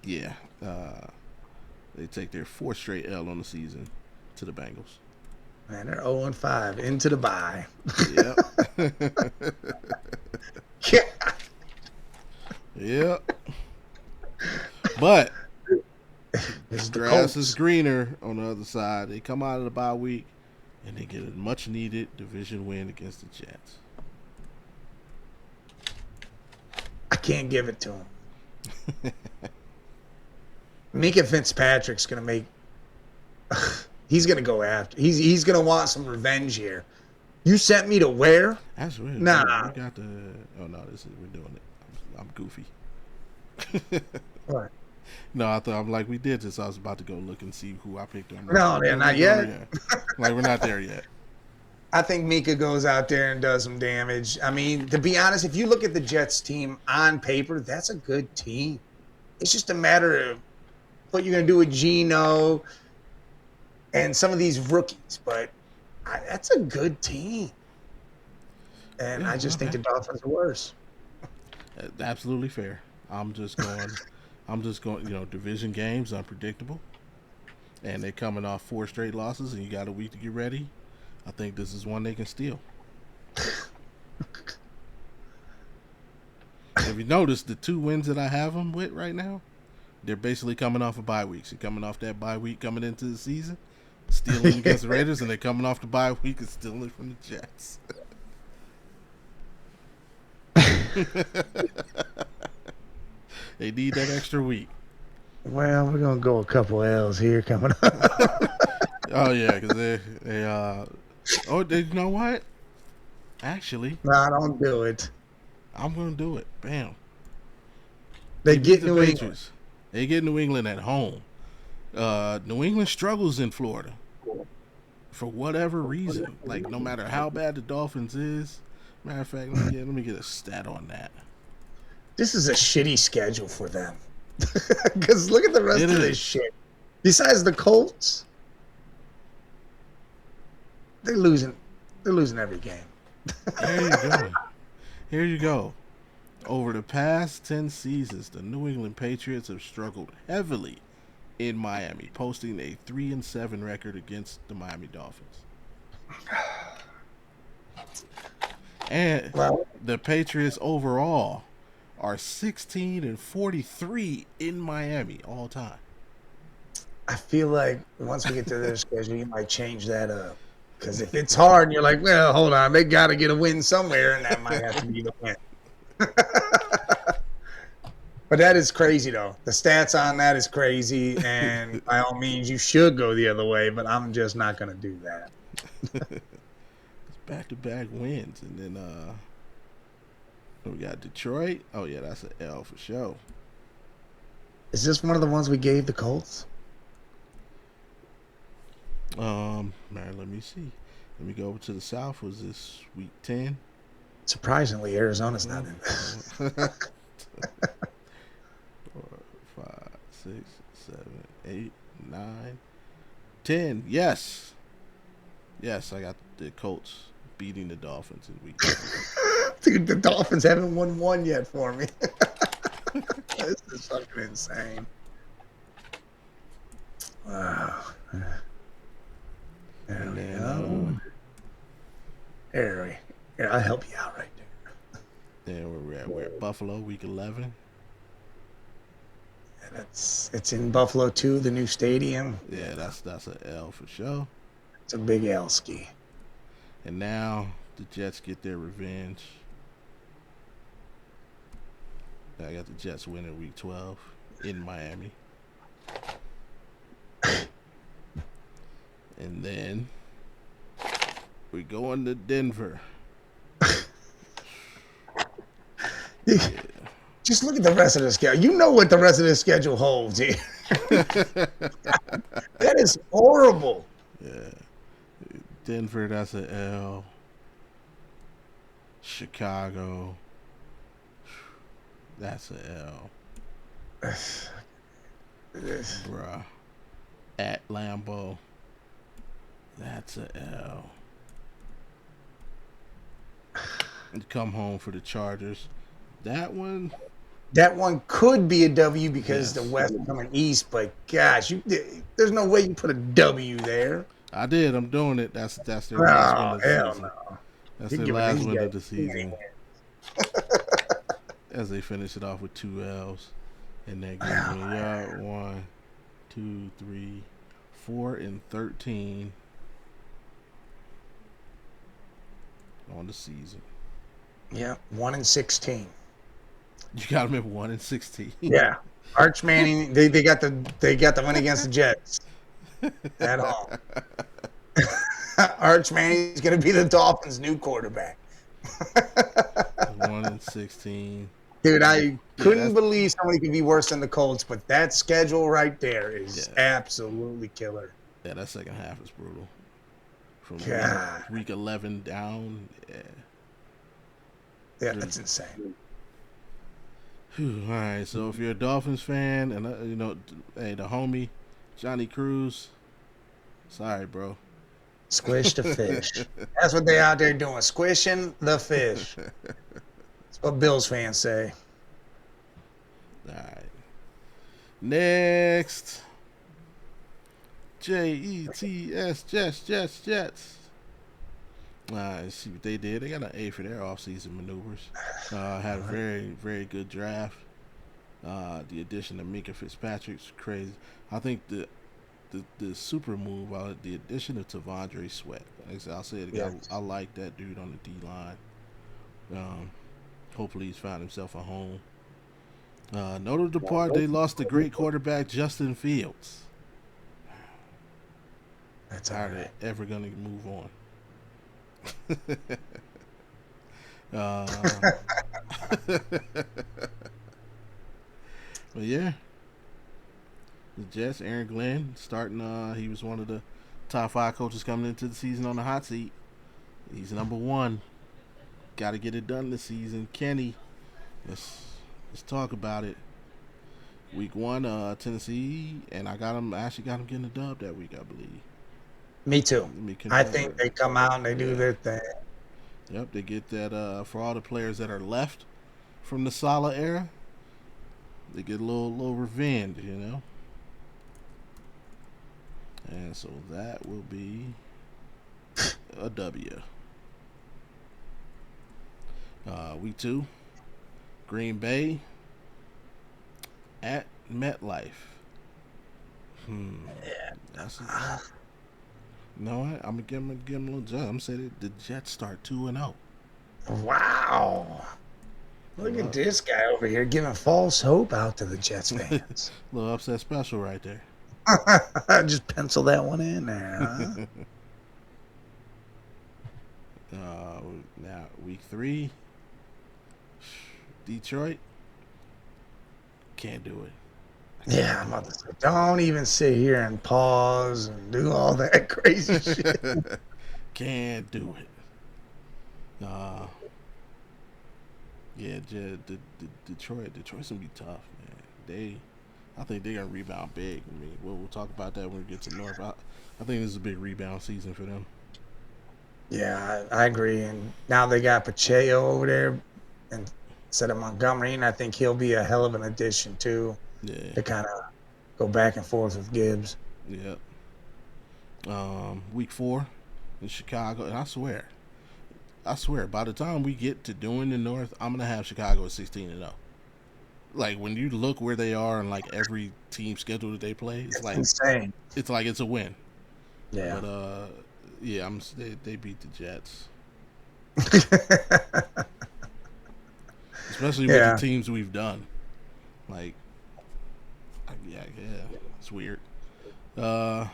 yeah. They take their 4th straight L on the season to the Bengals. Man, they're 0-5 into the bye. Yep. Yep. But the grass is greener on the other side. They come out of the bye week and they get a much needed division win against the Jets. I can't give it to him. Minka Fitzpatrick's gonna make. He's gonna go after. He's gonna want some revenge here. You sent me to where? That's weird. Nah. We got the. Oh no, we're doing it. I'm goofy. What? No, I'm like we did this. I was about to go look and see who I picked on. No, they're not yet. Like we're not there yet. I think Mika goes out there and does some damage. I mean, to be honest, if you look at the Jets team on paper, that's a good team. It's just a matter of what you're going to do with Geno. and some of these rookies, but that's a good team. And Yeah, I just think okay. the Dolphins are worse. Absolutely fair. I'm just going. I'm just going. Division games unpredictable, and they're coming off 4 straight losses, and you got a week to get ready. I think this is one they can steal. If you notice, the 2 wins that I have them with right now, they're basically coming off of bye weeks. They're coming off that bye week coming into the season, stealing against the Raiders, and they're coming off the bye week and stealing from the Jets. They need that extra week. Well, we're gonna go a couple L's here coming up. Oh yeah, because you know what? Actually, Nah, don't do it. I'm gonna do it. Bam. They They beat get the New England. Patriots. They get New England at home. New England struggles in Florida for whatever reason. Like no matter how bad the Dolphins is. Matter of fact, let me get a stat on that. This is a shitty schedule for them. Because look at the rest It of this is. shit. Besides the Colts, they're losing. They're losing every game. There you go. Here you go. Over the past 10 seasons, the New England Patriots have struggled heavily in Miami, posting a 3-7 record against the Miami Dolphins. And Well, the Patriots overall are 16-43 in Miami all time. I feel like once we get to their schedule, you might change that up. Because if it's hard and you're like, well, hold on, they got to get a win somewhere, and that might have to be the win. But that is crazy, though. The stats on that is crazy, and by all means, you should go the other way, but I'm just not going to do that. It's back-to-back wins, and then we got Detroit. Oh yeah, that's an L for sure. Is this one of the ones we gave the Colts? Man, let me see. Let me go over to the South. Was this week 10? Surprisingly, Arizona's not in this. 4, 5, 6, 7, 8, 9, 10. Yes. Yes, I got the Colts beating the Dolphins in week 10. Dude, the Dolphins haven't won one yet for me. This is fucking insane. Wow. There And we then, go. Here, I'll help you out right there. then we're at Buffalo, week 11. And it's in Buffalo too, the new stadium. Yeah, that's an L for sure. It's a big L ski. And now the Jets get their revenge. I got the Jets winning week 12 in Miami. And then we going to Denver. Yeah. Just look at the rest of the schedule. You know what the rest of the schedule holds here. That is horrible. Yeah. Denver, that's an L. Chicago, that's an L. Bruh. At Lambeau, that's an L. And come home for the Chargers. That one could be a W because Yes. the West is coming east, but gosh, there's no way you put a W there. I did. I'm doing it. That's their last win Oh, of the hell season. no. That's You're their giving last these win guys of the too many season. wins. As they finish it off with 2 L's. And that gives Oh, me 1, 2, 3, 4, and 13 on the season. Yeah, 1-16. You got them at 1-16. Yeah, Arch Manning. They got the win against the Jets at home. Arch Manning's going to be the Dolphins' new quarterback. 1-16. Dude, I couldn't believe somebody could be worse than the Colts, but that schedule right there is absolutely killer. Yeah, that second half is brutal. From God. week 11 down, Yeah, that's insane. Whew, all right, so if you're a Dolphins fan, and hey, the homie Johnny Cruz Sorry, bro. Squish the fish. That's what they out there doing, squishing the fish. That's what Bills fans say. All right. Next. Jets, Jets. Let's see what they did. They got an A for their offseason maneuvers. Had a very, very good draft. The addition of Minka Fitzpatrick's crazy. I think the super move, the addition of Tavondre Sweat. I'll say it again. Yes. I like that dude on the D line. Hopefully he's found himself a home. Notable depart, they lost the great quarterback Justin Fields. That's How all are they right. ever going to move on? But yeah, the Jets, Aaron Glenn starting. He was one of the top 5 coaches coming into the season on the hot seat. He's number 1. Got to get it done this season. Kenny, let's talk about it. Week 1, Tennessee, and I actually got him getting a dub that week, I believe. Me too. I confirm think it. they come out and they do their thing. Yep, they get that for all the players that are left from the Salah era. They get a little revenge, you know. And so that will be a W. Week 2, Green Bay at MetLife. That's no, I'm gonna give him a little jump. I'm gonna say that the Jets start 2-0. Wow. Look at this guy over here giving false hope out to the Jets fans. Little upset special right there. Just pencil that one in there, huh? Now week 3, Detroit can't do it. Yeah, I'm about to say, don't even sit here and pause and do all that crazy shit. Can't do it. Yeah, Detroit's gonna be tough, man. I think they're gonna rebound big. I mean, we'll talk about that when we get to North. I think this is a big rebound season for them. Yeah, I agree. And now they got Pacheco over there instead of Montgomery, and I think he'll be a hell of an addition too. Yeah. To kind of go back and forth with Gibbs. Yeah. Week 4 in Chicago, and I swear, by the time we get to doing the North, I'm gonna have Chicago at 16-0. Like when you look where they are and like every team schedule that they play, it's like insane. It's like it's a win. Yeah. But yeah, they beat the Jets, especially with the teams we've done. Like, yeah, it's weird. Not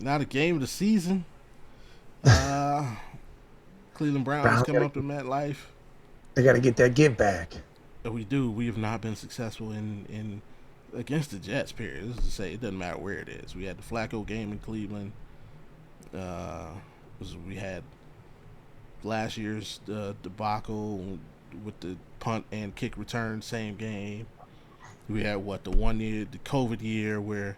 a game of the season. Cleveland Browns come up to MetLife. They got to get that give back. We do. We have not been successful in against the Jets. Period. This is to say, it doesn't matter where it is. We had the Flacco game in Cleveland. We had last year's debacle with the punt and kick return, same game. We had the 1 year, the COVID year, where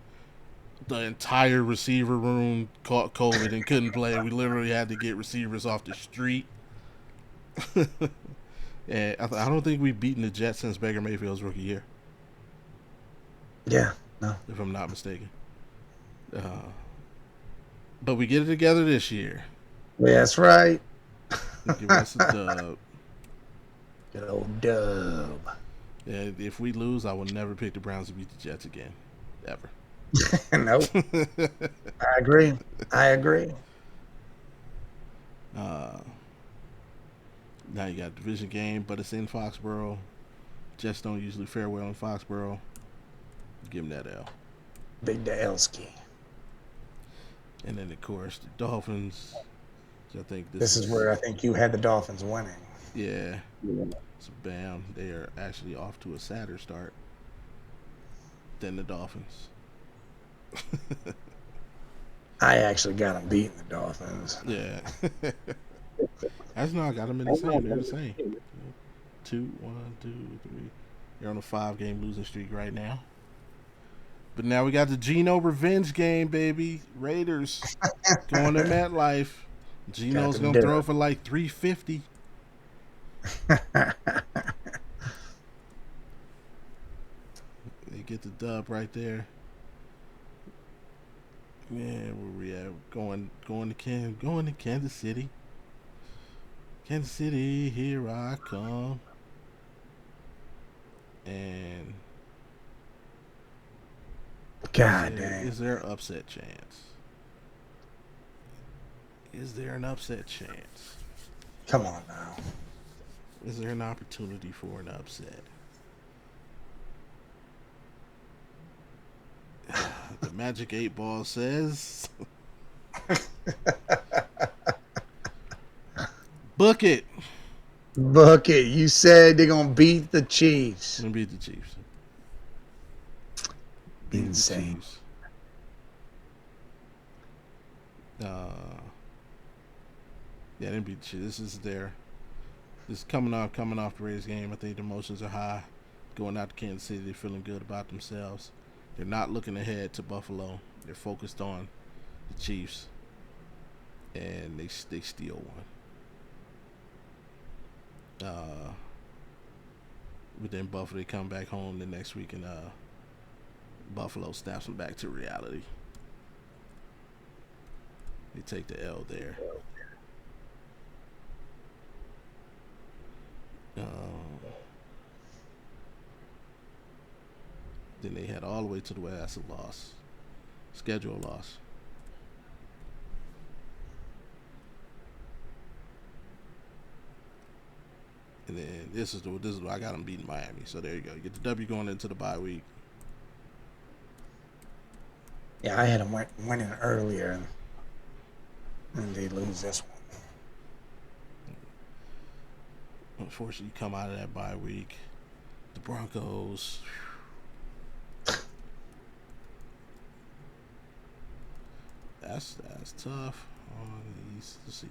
the entire receiver room caught COVID and couldn't play. We literally had to get receivers off the street. And I don't think we've beaten the Jets since Baker Mayfield's rookie year. Yeah, no. If I'm not mistaken. But we get it together this year. Yeah, that's right. Give us a dub. Good old dub. Yeah, if we lose, I will never pick the Browns to beat the Jets again. Ever. Nope. I agree. Now you got a division game, but it's in Foxborough. Jets don't usually fare well in Foxborough. Give them that L. Big Delsky. And then, of course, the Dolphins. I think this is where I think you had the Dolphins winning. Yeah. So, bam, they are actually off to a sadder start than the Dolphins. I actually got them beating the Dolphins. Yeah. That's not. I got them in the same. They're the same. 1, 2, 3. They're on a 5-game losing streak right now. But now we got the Geno revenge game, baby. Raiders going to MetLife. Got Geno's to gonna do throw it. for like 350. They get the dub right there. Yeah, where we at? Going to Kansas City. Kansas City, here I come. And God damn. is there an upset chance? Is there an upset chance? Come on now. Is there an opportunity for an upset? The Magic 8 Ball says, book it. Book it. You said they're going to beat the Chiefs. I'm gonna beat the Chiefs. Beat Insane. the Chiefs. Yeah, they beat the Chiefs. This is their. This is coming off the Raiders game. I think the emotions are high. Going out to Kansas City, they're feeling good about themselves. They're not looking ahead to Buffalo. They're focused on the Chiefs, and they steal one. But then Buffalo, they come back home the next week, and Buffalo snaps them back to reality. They take the L there. Then they head all the way to the West. That's a loss. Schedule loss. And then this is what I got them beating Miami. So there you go. You get the W going into the bye week. Yeah, I had them winning earlier, and they lose this one. Unfortunately, you come out of that bye week. The Broncos. That's tough. On the East, let's see.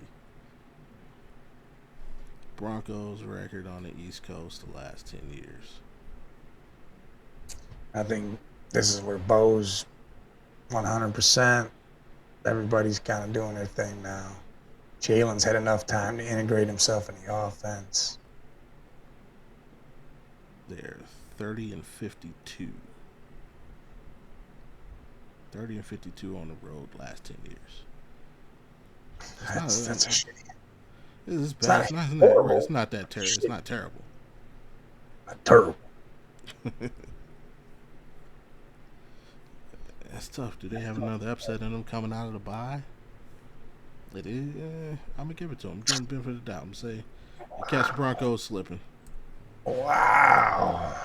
Broncos record on the East Coast the last 10 years. I think this is where Bo's 100%. Everybody's kind of doing their thing now. Jalen's had enough time to integrate himself in the offense. They're 30-52. 30-52 on the road last 10 years. That's a shitty. It's bad. It's not that terrible. It's not terrible. Not terrible. That's tough. Do they have another upset in them coming out of the bye? It is. I'm gonna give it to them. Give them the benefit of the doubt. I'm gonna say, you catch the Broncos slipping. Wow.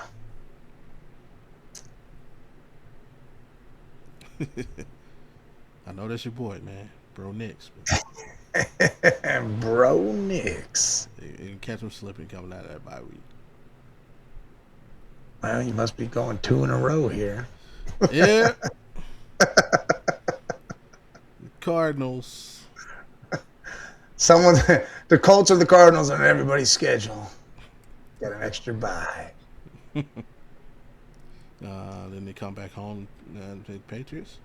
I know that's your boy, man, Bro Nix. Bro Nix. You can catch them slipping coming out of that bye week. Well, you must be going 2 in a row here. Yeah. Cardinals. The Colts are the Cardinals on everybody's schedule. Got an extra bye. Then they come back home and take Patriots.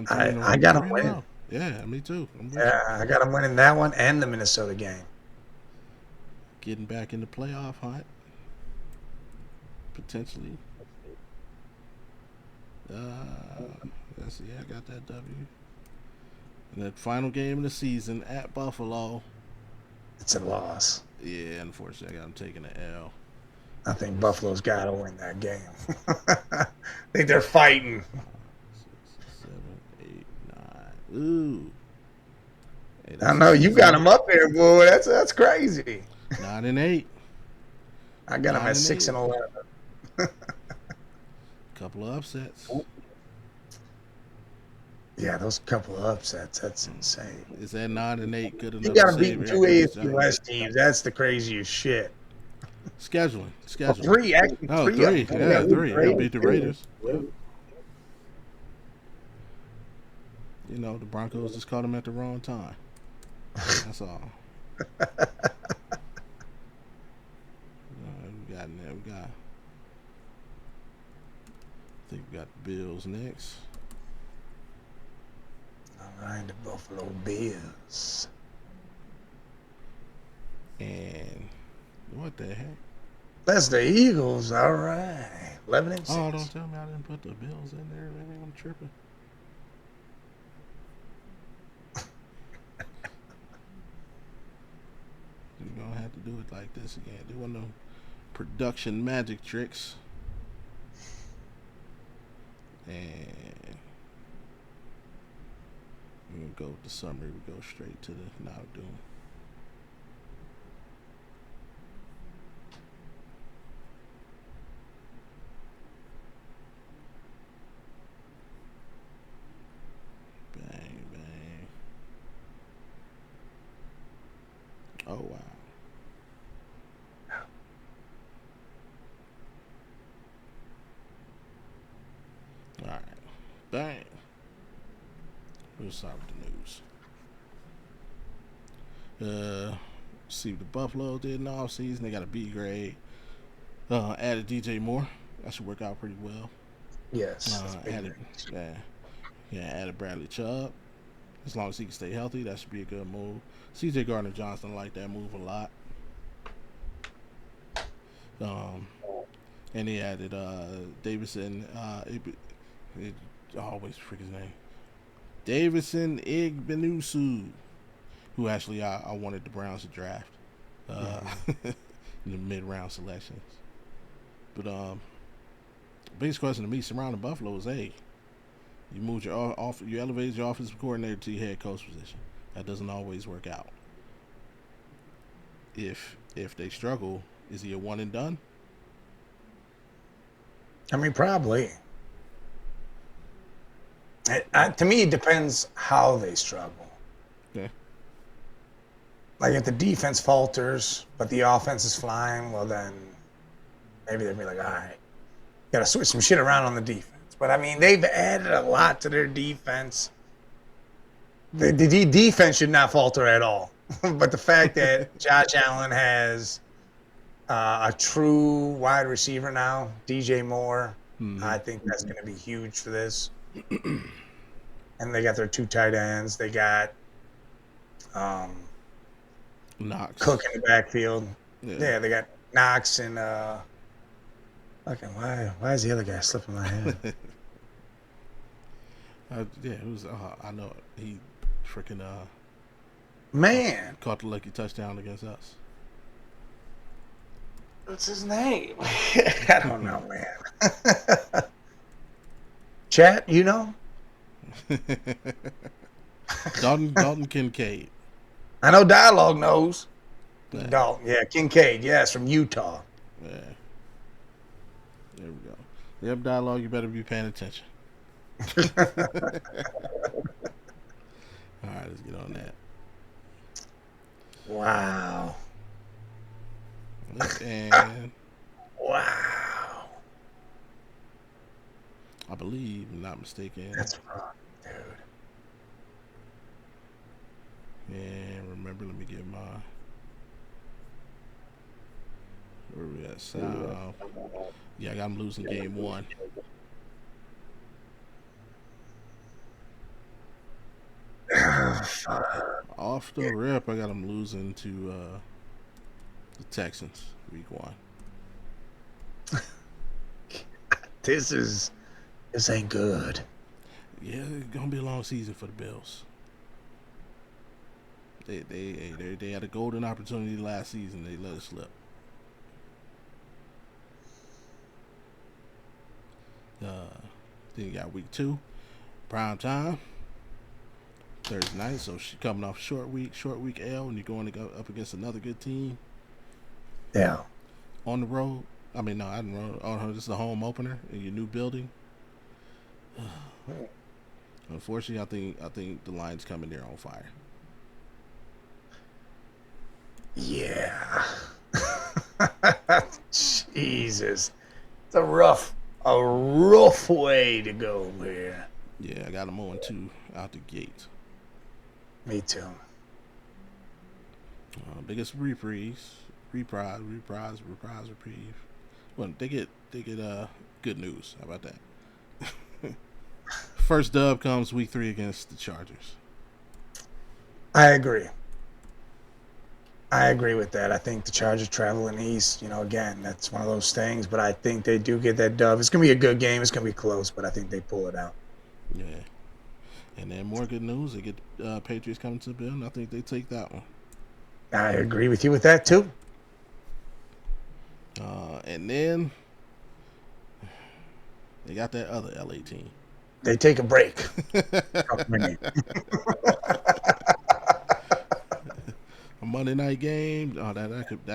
I got them winning. Yeah, me too. I got them winning that one and the Minnesota game. Getting back in the playoff hunt. Potentially. Let's see. I got that W. And that final game of the season at Buffalo. It's a loss. Yeah, unfortunately, I got them taking the L. I think Buffalo's got to win that game. I think they're fighting. 6, 7, 8, 9. Ooh. Hey, I know you got them up there, boy. That's crazy. 9-8. I got them at 6-11. Couple of upsets. Yeah, those couple of upsets. That's insane. Is that 9-8 good enough? You got to beat 2 AFC West teams. That's the craziest shit. Scheduling. Oh, 3, actually. Oh, 3. 3. Yeah, 3. They'll beat the Raiders. You know, the Broncos just caught them at the wrong time. That's all. We got think we got the Bills next. All right, the Buffalo Bills. And what the heck? That's the Eagles. All right, 11-6. Oh, don't tell me I didn't put the Bills in there. Man, I'm tripping. You're gonna have to do it like this again. There wasn't no production magic tricks. And we're gonna go with the summary. We go straight to the Now Doom. Bang, bang. Oh, wow. All right. Bang. We'll start with the news. See what the Buffalo did in the offseason. They got a B grade. Added DJ Moore. That should work out pretty well. Yes. Added, added Bradley Chubb. As long as he can stay healthy, that should be a good move. CJ Gardner-Johnson liked that move a lot. And he added Davison. It always forget his name. Davison Igbenusu, who actually I wanted the Browns to draft in the mid-round selections. But biggest question to me surrounding Buffalo is, hey, you moved you elevated your offensive coordinator to your head coach position. That doesn't always work out. If they struggle, is he a one and done? I mean, probably. To me, it depends how they struggle. Okay. Like if the defense falters, but the offense is flying, well then maybe they'd be like, all right, got to switch some shit around on the defense. But I mean, they've added a lot to their defense. The defense should not falter at all. But the fact that Josh Allen has a true wide receiver now, DJ Moore, I think that's going to be huge for this. And they got their two tight ends. They got Knox. Cook in the backfield. Yeah, they got Knox and fucking why is the other guy slipping my head? It was. I know he freaking Man, caught the lucky touchdown against us. What's his name? I don't know, man. Chat, you know? Dalton Kincaid. I know Dialogue knows. Yeah. Dalton, Kincaid, yes, from Utah. Yeah. There we go. Yep, Dialogue, you better be paying attention. All right, let's get on that. Wow. And wow. I believe, I'm not mistaken. That's wrong, dude. And remember, let me get my. Where we at? Yeah, I got him losing game one. Off the rip, I got him losing to the Texans week one. This ain't good. Yeah, it's gonna be a long season for the Bills. They had a golden opportunity last season. They let it slip. Then you got week 2, prime time, Thursday night. So she coming off short week L, and you're going to go up against another good team. Yeah. On the road. I mean, no, I didn't road. Oh, this is the home opener in your new building. Unfortunately, I think the Lions coming there on fire. Yeah. Jesus. It's a rough way to go here. Yeah, I got them 0-2 out the gate. Me too. Biggest reprise. Well, they get good news. How about that? first dub comes week 3 against the Chargers. I agree. I agree with that. I think the Chargers traveling east, again, that's one of those things. But I think they do get that dub. It's going to be a good game. It's going to be close, but I think they pull it out. Yeah. And then more good news, they get Patriots coming to the building. I think they take that one. I agree with you with that, too. And then they got that other LA team. They take a break. A Monday night game. Oh, that could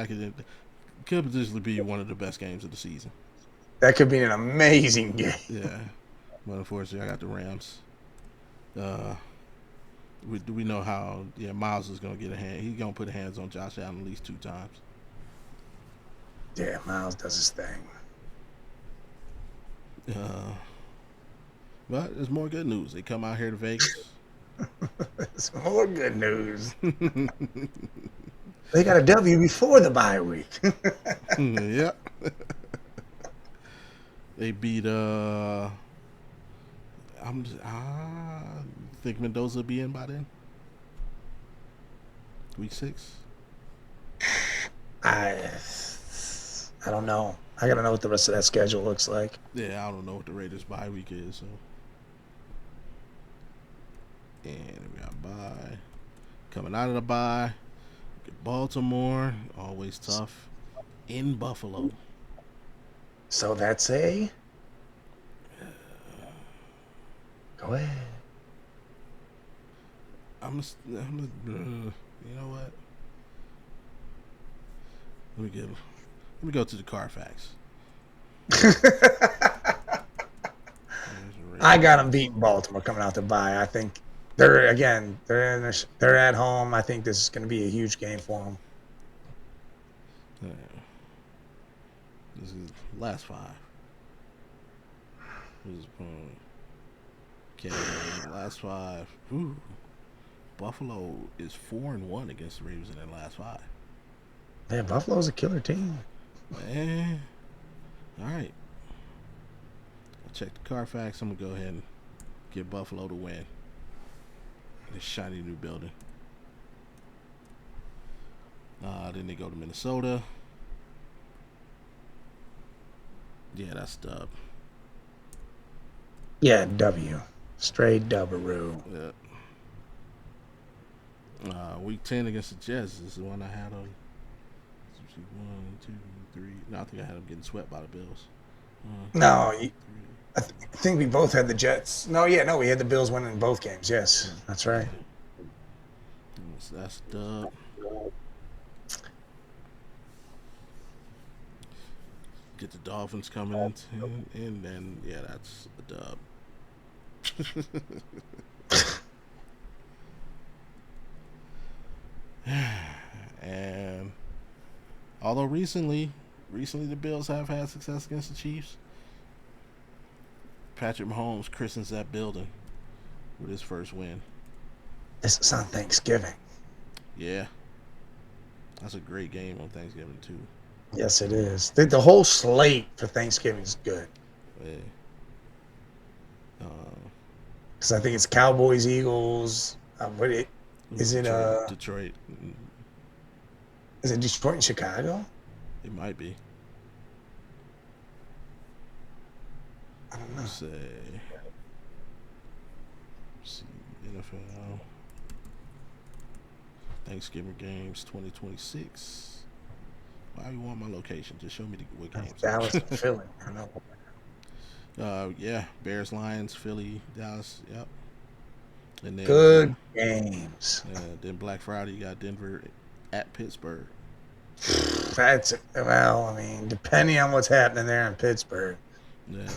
potentially be one of the best games of the season. That could be an amazing game. Yeah, but unfortunately, I got the Rams. We know how Miles is gonna get a hand. He's gonna put hands on Josh Allen at least 2 times. Yeah, Miles does his thing. But there's more good news. They come out here to Vegas. It's more good news. They got a W before the bye week. Yep. They beat I think Mendoza will be in by then. Week 6. I don't know. I gotta know what the rest of that schedule looks like. Yeah, I don't know what the Raiders bye week is. So, and we got bye. Coming out of the bye, Baltimore, always tough. In Buffalo. So that's a. Go ahead. I'm you know what? Let me go to the Carfax. I got them beating Baltimore coming out to bye. I think they're at home. I think this is going to be a huge game for them. This is last 5. Okay, last 5. Ooh. Buffalo is 4-1 against the Ravens in their last 5. Man, Buffalo's a killer team. Man. All right. I'll check the Carfax. I'm going to go ahead and get Buffalo to win. This shiny new building. Then they go to Minnesota. Yeah, that's dub. Yeah, W. Straight dubberoo. Yeah. Week 10 against the Jets. This is the one I had on. 1, 2, 3. No, I think I had them getting swept by the Bills. No, I think we both had the Jets. No, we had the Bills winning both games. Yes, that's right. That's dub. Get the Dolphins coming in, and then that's a dub. And although recently the Bills have had success against the Chiefs, Patrick Mahomes christens that building with his first win. This is on Thanksgiving. Yeah, that's a great game on Thanksgiving too. Yes, it is. The whole slate for Thanksgiving is good. Yeah. Because I think it's Cowboys, Eagles. Detroit? Is it Detroit and Chicago? It might be. I don't know. Let's see, NFL Thanksgiving games 2026. Why you want my location? Just show me what games. Dallas and Philly. I know. Yeah, Bears, Lions, Philly, Dallas. Yep. And then good games. Then Black Friday, you got Denver at Pittsburgh. Depending on what's happening there in Pittsburgh. Yeah.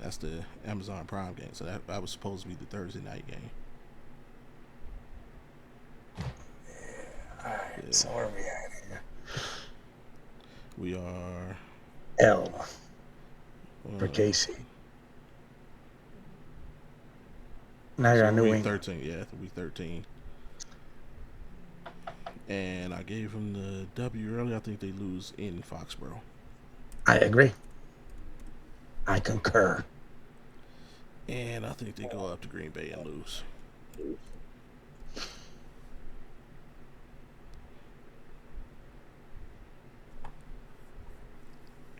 That's the Amazon Prime game. So that was supposed to be the Thursday night game. All right. Yeah. So where are we at here? We are L for Casey. Now you're on New week England. 13. Yeah, week 13. And I gave them the W earlier. I think they lose in Foxborough. I agree. I concur. And I think they go up to Green Bay and lose.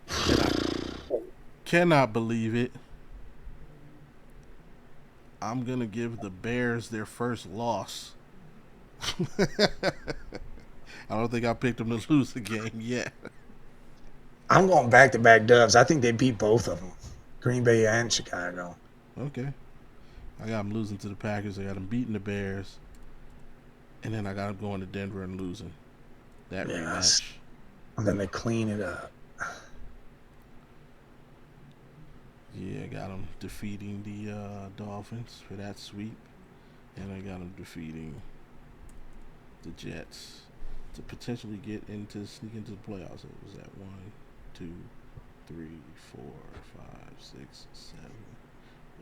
And I cannot believe it. I'm going to give the Bears their first loss. I don't think I picked them to lose the game yet. I'm going back-to-back dubs. I think they beat both of them, Green Bay and Chicago. Okay. I got them losing to the Packers. I got them beating the Bears. And then I got them going to Denver and losing that rematch. And then they clean it up. Yeah, I got them defeating the Dolphins for that sweep. And I got them defeating the Jets to potentially sneak into the playoffs. It was at 1, 2, 3, 4, 5, 6, 7,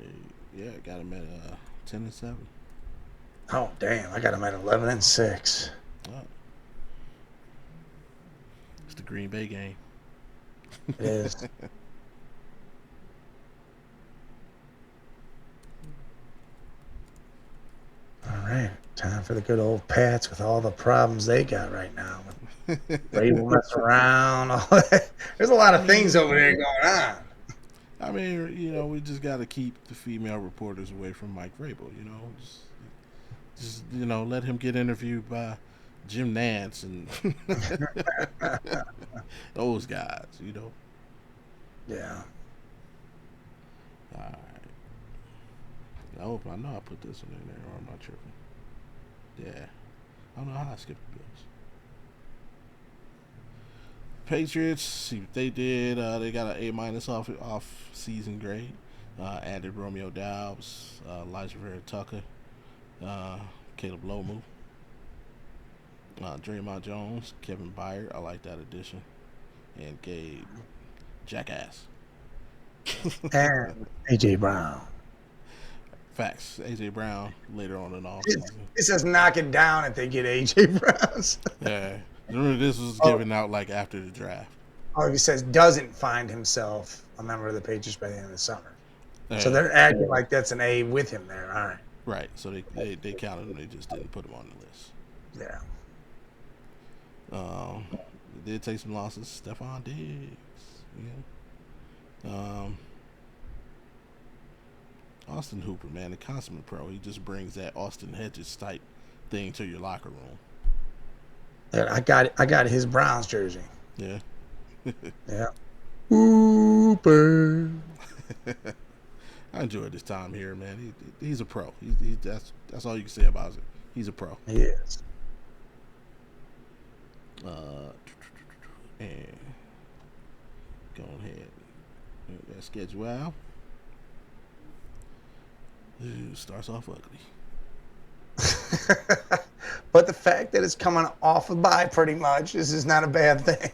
8. Yeah, I got them at 10-7. Oh damn! I got them at 11-6. Oh. It's the Green Bay game. It is. All right, time for the good old Pats with all the problems they got right now. Vrabel mess around. All that. There's a lot of things over there going on. I mean, we just got to keep the female reporters away from Mike Vrabel. Just let him get interviewed by Jim Nantz and those guys. Yeah. All right. I know I put this one in there, or am I tripping? Yeah. I don't know how I skipped the Bills. Patriots, see what they did. They got an A- off season grade. Added Romeo Doubs, Elijah Vera Tucker, Caleb Lomu, Draymond Jones, Kevin Byard. I like that addition. And Gabe Jackass. And A.J. Brown. Facts. A.J. Brown later on in the offseason. It says knock it down if they get A.J. Browns. Yeah. Remember, this was given out like after the draft. Oh, he says doesn't find himself a member of the Patriots by the end of the summer. Yeah. So they're acting like that's an A with him there. All right. Right. So they counted him. They just didn't put him on the list. Yeah. They did take some losses. Stephon Diggs. Austin Hooper, man, the consummate pro. He just brings that Austin Hedges type thing to your locker room. Yeah, I got his Browns jersey. Yeah. Yeah. Hooper. I enjoyed this time here, man. He's a pro. That's all you can say about it. He's a pro. He is. And go ahead. That schedule out. Starts off ugly. But the fact that it's coming off a bye pretty much, this is not a bad thing.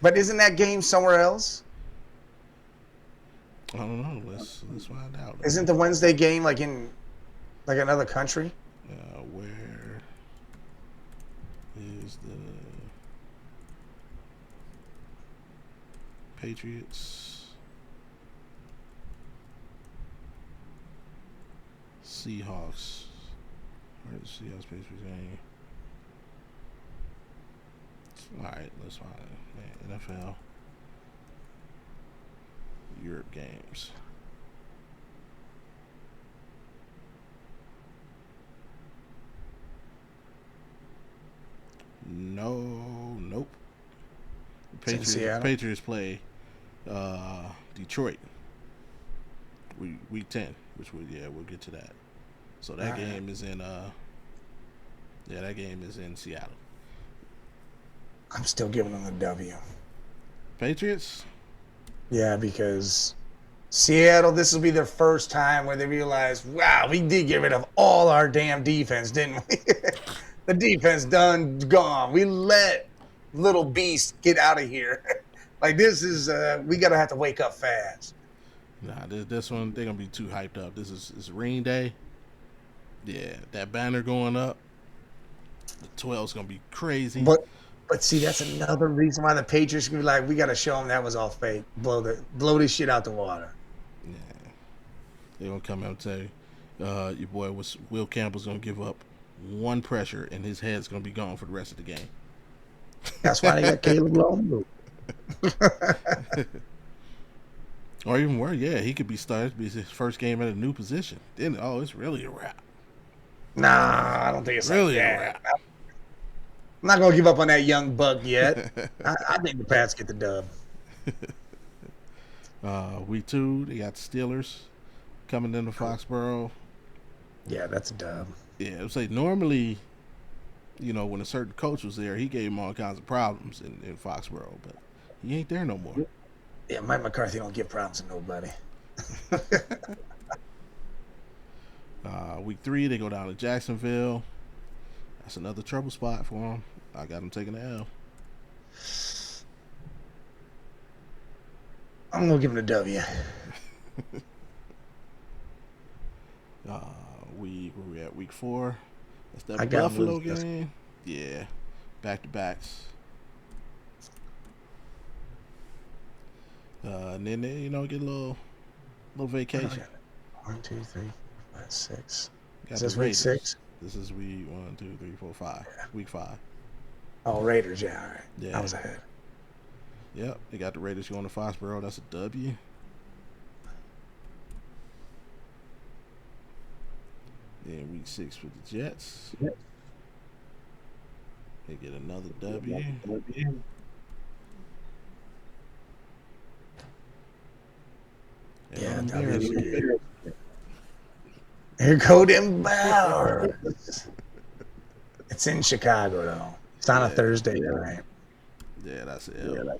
But isn't that game somewhere else? I don't know. Let's find out. Isn't the Wednesday game like in another country? Where is the Patriots? Seahawks. Where's the Seahawks Patriots game? Alright, let's find it. Man, NFL Europe games. Nope. Patriots play Detroit week 10, which we'll get to that. So that game is in that game is in Seattle. I'm still giving them the W. Patriots? Yeah, because Seattle, this will be their first time where they realize, wow, we did get rid of all our damn defense, didn't we? The defense gone. We let little beast get out of here. Like, this is we gotta have to wake up fast. Nah, this one they're gonna be too hyped up. It's rain day. Yeah, that banner going up. The 12's gonna be crazy. But see, that's another reason why the Patriots can be like, we gotta show them that was all fake. Blow this shit out the water. Yeah, they're gonna come out and tell you, your boy was Will Campbell's gonna give up one pressure and his head's gonna be gone for the rest of the game. That's why they got Caleb Long. Or even worse, yeah, he could be started. It'd be his first game at a new position. Then, oh, it's really a wrap. Nah, I don't think it's Really like a that. wrap. I'm not gonna give up on that young buck yet. I think the Pats get the dub. Week 2, they got the Steelers coming into Foxborough. Yeah, that's a dub. Yeah, I would say normally, when a certain coach was there, he gave him all kinds of problems in Foxborough, but he ain't there no more. Yeah, Mike McCarthy don't give problems to nobody. Week 3, they go down to Jacksonville. That's another trouble spot for them. I got them taking the L. I'm gonna give him a W. Where we at? Week 4. That's that I got Buffalo game. Yeah, back to backs. And then they, get a little vacation. 1, 2, 3, 4, 5, 6. Got Is this the week Raiders. 6? This is week 1, 2, 3, 4, 5. Yeah. Week 5. Oh, Raiders. Yeah, all right. Yeah. I was ahead. Yep, they got the Raiders going to Foxborough. That's a W. Then week 6 with the Jets. Yep. They get another W. Yeah, W. Here go them Bears. It's in Chicago though. It's on a Thursday night. Yeah, that's L.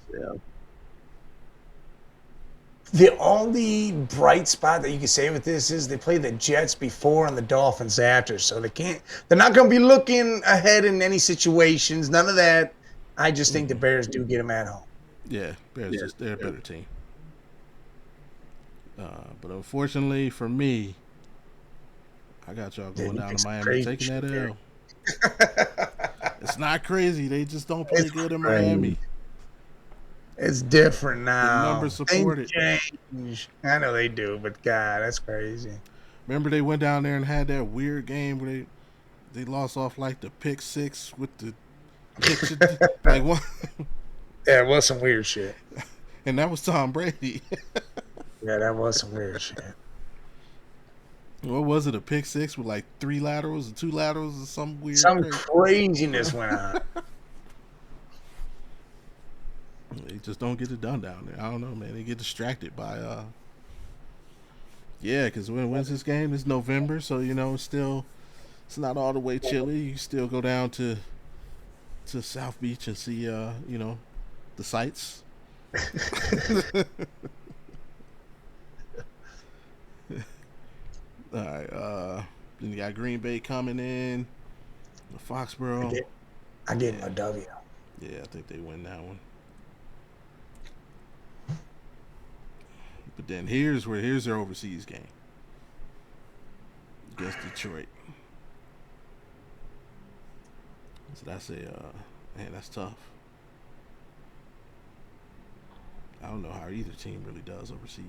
The only bright spot that you can say with this is they play the Jets before and the Dolphins after, so they're not going to be looking ahead in any situations. None of that. I just think the Bears do get them at home. Yeah, Bears they're a better team. But unfortunately for me, I got y'all going down to Miami taking that L. It's not crazy. They just don't play good in Miami. It's different now. The numbers support it. Change. I know they do, but God, that's crazy. Remember they went down there and had that weird game where they lost off like the pick 6 with the picture like one. Yeah, it was some weird shit. And that was Tom Brady. Yeah, that was some weird shit. What was it? A pick 6 with like 3 laterals or 2 laterals or some weird. Some craziness went on. They just don't get it done down there. I don't know, man. They get distracted by because when's this game? It's November, so it's not all the way chilly. You still go down to South Beach and see the sights. All right. Then you got Green Bay coming in. The Foxborough. I gave them a W. Yeah, I think they win that one. But then here's their overseas game against Detroit. So that's that's tough. I don't know how either team really does overseas.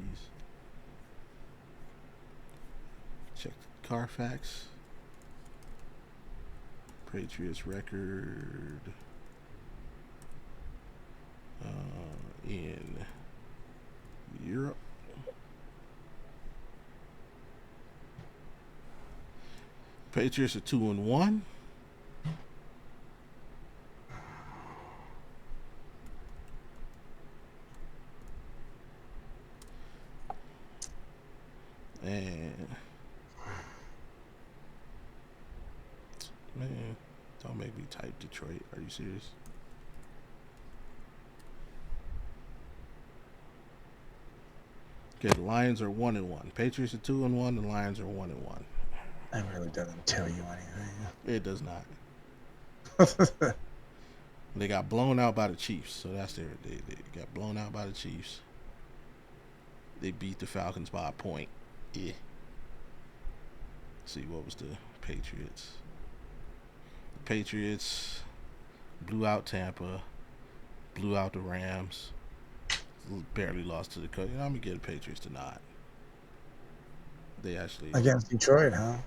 Check the Carfax. Patriots record in Europe. Patriots are 2-1. And man, don't make me type Detroit. Are you serious? Okay, the Lions are 1-1. Patriots are 2-1. The Lions are 1-1. That really doesn't tell you anything. It does not. They got blown out by the Chiefs, so that's they got blown out by the Chiefs. They beat the Falcons by a point. Yeah. Let's see, what was the Patriots? The Patriots blew out Tampa, blew out the Rams, barely lost to the Colts. I'm gonna get the Patriots to nod. They actually, Against Detroit, huh?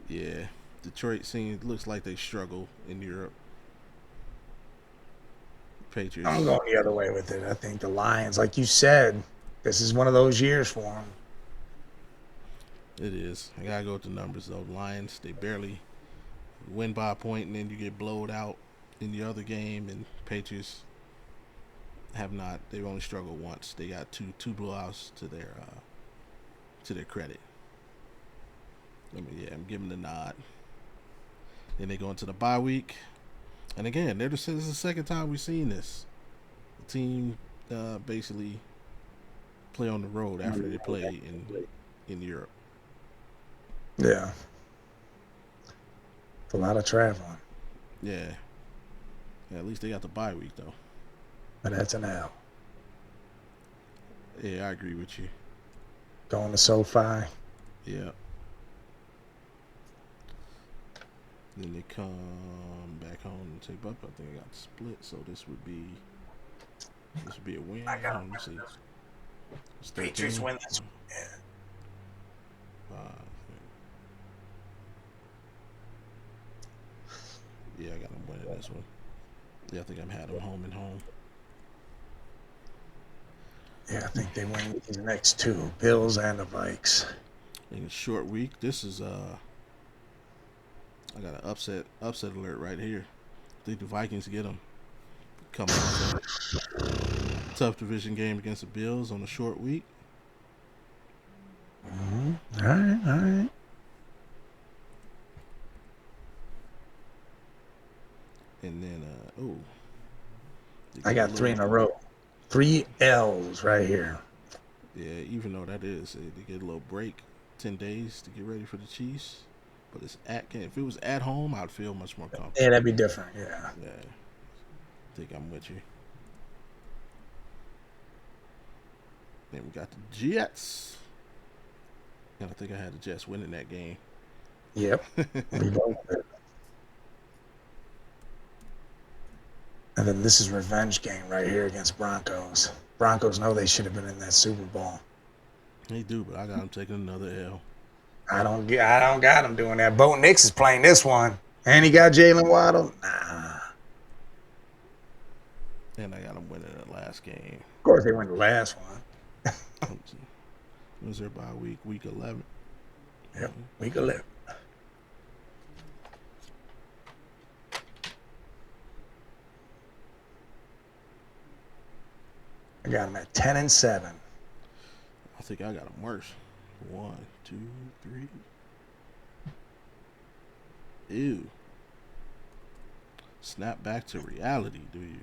yeah, Detroit looks like they struggle in Europe. I'm Patriots, going the other way with it. I think the Lions, like you said, this is one of those years for them. it is. I gotta go with the numbers though. Lions, they barely win by a point, and then you get blowed out in the other game. And Patriots have not. They've only struggled once. They got two blowouts to their credit. I'm giving the nod. Then they go into the bye week, and again, this is the second time we've seen this. The team basically play on the road after they play in Europe. Yeah. It's a lot of traveling. Yeah. Yeah, at least they got the bye week though. But that's an L. Yeah, I agree with you. Going to SoFi. Yeah. Then they come back home and take up. I think I got split, so this would be a win. I got Let me see. It's Patriots 13. win this. Yeah. Yeah, I got them winning this one. Yeah, I think I'm had them home and home. Yeah, I think they win these next two, Bills and the Vikes. In a short week, this is I got an upset alert right here. I think the Vikings get them coming off a tough division game against the Bills on a short week. All right, all right. And then I got three in a row. 3 L's right here. Yeah, even though that is they get a little break, 10 days to get ready for the Chiefs. But if it was at home, I'd feel much more comfortable. Yeah, that'd be different. Yeah. Yeah, I think I'm with you. Then we got the Jets, and I think I had the Jets winning that game. Yep. We both did. And then this is revenge game right here against Broncos. Broncos know they should have been in that Super Bowl. They do, but I got them taking another L. I don't got them doing that. Bo Nix is playing this one, and he got Jalen Waddle. Nah. And I got them winning the last game. Of course, they won the last one. Was their bye week? Week 11. Yep, week 11. I got them at 10-7. I think I got them worse. 1, 2, 3. Ew. Snap back to reality, do you?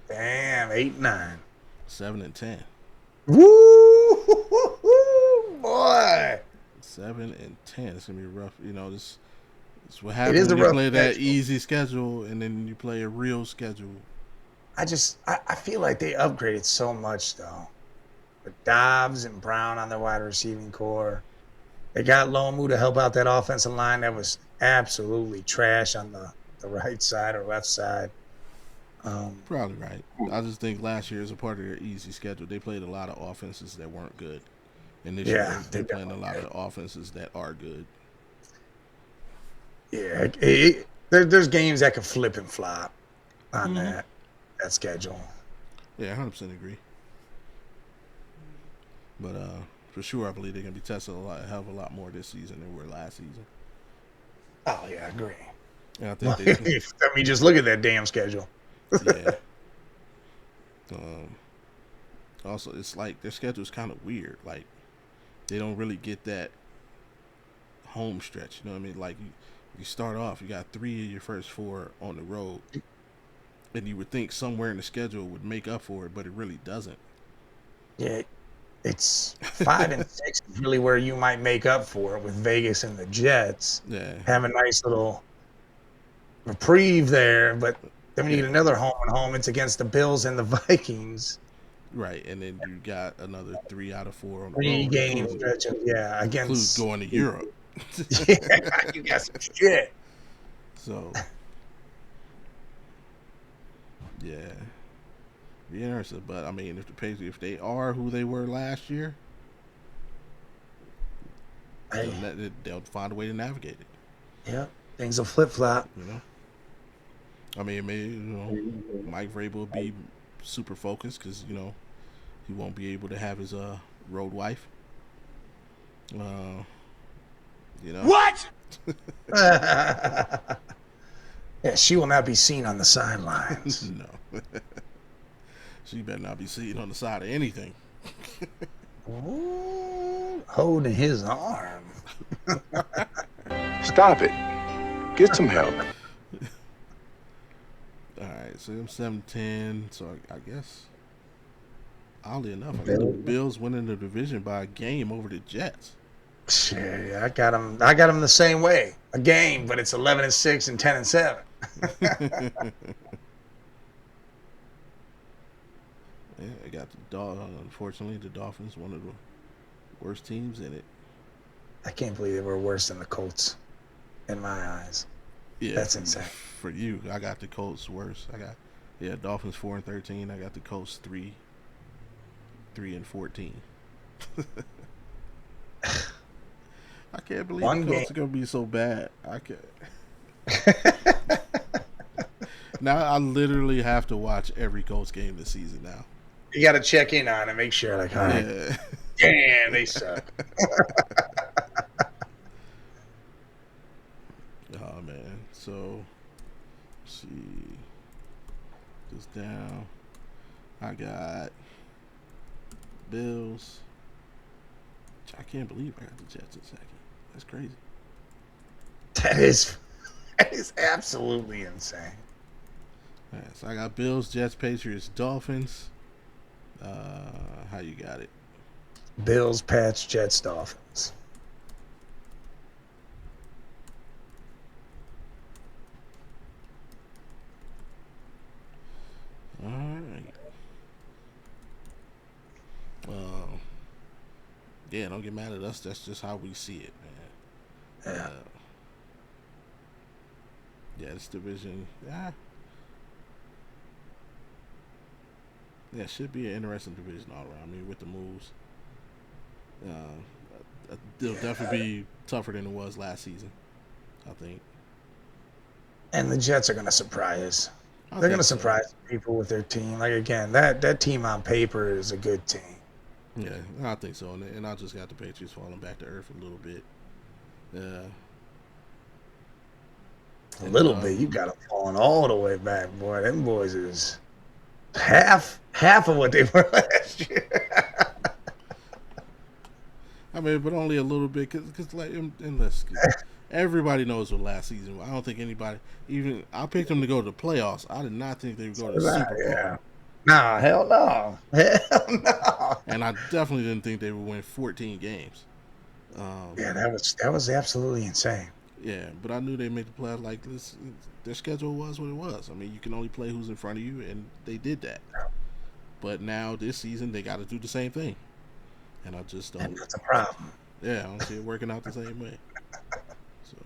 Damn, 8-9. 7-10. Woo, boy. 7-10. It's gonna be rough. This what happens It is a when you rough play that schedule. easy schedule and then you play a real schedule. I feel like they upgraded so much though. With Dobbs and Brown on their wide receiving core. They got Lomu to help out that offensive line that was absolutely trash on the right side or left side. Probably right. I just think last year, as a part of their easy schedule, they played a lot of offenses that weren't good, and this year they're playing a lot of offenses that are good. Yeah, there's games that can flip and flop on that schedule. Yeah, 100% agree. But for sure, I believe they're gonna be tested a hell of a lot more this season than we were last season. Oh yeah, I agree. And I think they. I mean, just look at that damn schedule. Yeah. Also, it's like their schedule is kind of weird. Like they don't really get that home stretch. You know what I mean? Like you start off, you got 3 of your first 4 on the road, and you would think somewhere in the schedule would make up for it, but it really doesn't. Yeah, it's 5 and 6 is really where you might make up for it with Vegas and the Jets. Yeah. Have a nice little reprieve there, but then we need Yeah. another home and home. It's against the Bills and the Vikings. Right, and then you got another 3 out of 4 on the 3 road, game stretch of, include against going to Europe. yeah, you got some shit. So, yeah, be interesting. But I mean, if they are who they were last year, Hey, they'll find a way to navigate it. yeah, things will flip flop. You know, I mean, maybe Mike Vrabel will be super focused because he won't be able to have his road wife. Uh, you know, What? Yeah, she will not be seen on the sidelines. no, she better not be sitting on the side of anything. Ooh, holding his arm. Stop it. Get some help. All right, so I'm 7-10. So I guess, oddly enough, I got the Bill. Bills winning the division by a game over the Jets. Shit, I got him. I got him the same way. A game, but it's 11-6 and 10-7. Yeah, I got unfortunately, the Dolphins, one of the worst teams in it. I can't believe they were worse than the Colts, in my eyes. Yeah, That's insane. For you, I got the Colts worse. I got Dolphins 4-13. I got the Colts 3-14. I can't believe One the Colts game. are gonna be so bad. I can't. Now I literally have to watch every Colts game this season now. You got to check in on it, make sure, like, all right, Yeah. damn, they suck. Oh man. So let's see this down. I got Bills. I can't believe I got the Jets in second. That's crazy. That is absolutely insane. All right, so I got Bills, Jets, Patriots, Dolphins. How you got it? Bills, Pats, Jets, Dolphins. All right. Well, yeah, don't get mad at us. That's just how we see it, man. Yeah. Yeah, this division, yeah, it should be an interesting division all around. I mean, with the moves, it'll definitely be tougher than it was last season, I think. And the Jets are going to surprise. I They're going think to so. surprise people with their team. Like, again, that team on paper is a good team. Yeah, I think so. And I just got the Patriots falling back to earth a little bit. A little bit. You got them falling all the way back, boy. Them boys is half of what they were last year. I mean, but only a little bit, because like, everybody knows what last season was. I don't think anybody, even I picked them to go to the playoffs. I did not think they would go to the Super Bowl. Yeah. Nah, hell no. Hell no. And I definitely didn't think they would win 14 games. Yeah, that was absolutely insane. Yeah, but I knew they'd make the playoffs. Like this, their schedule was what it was. I mean, you can only play who's in front of you, and they did that. But now this season, they got to do the same thing, and I just don't. And that's a problem. Yeah, I don't see it working out the same way. So,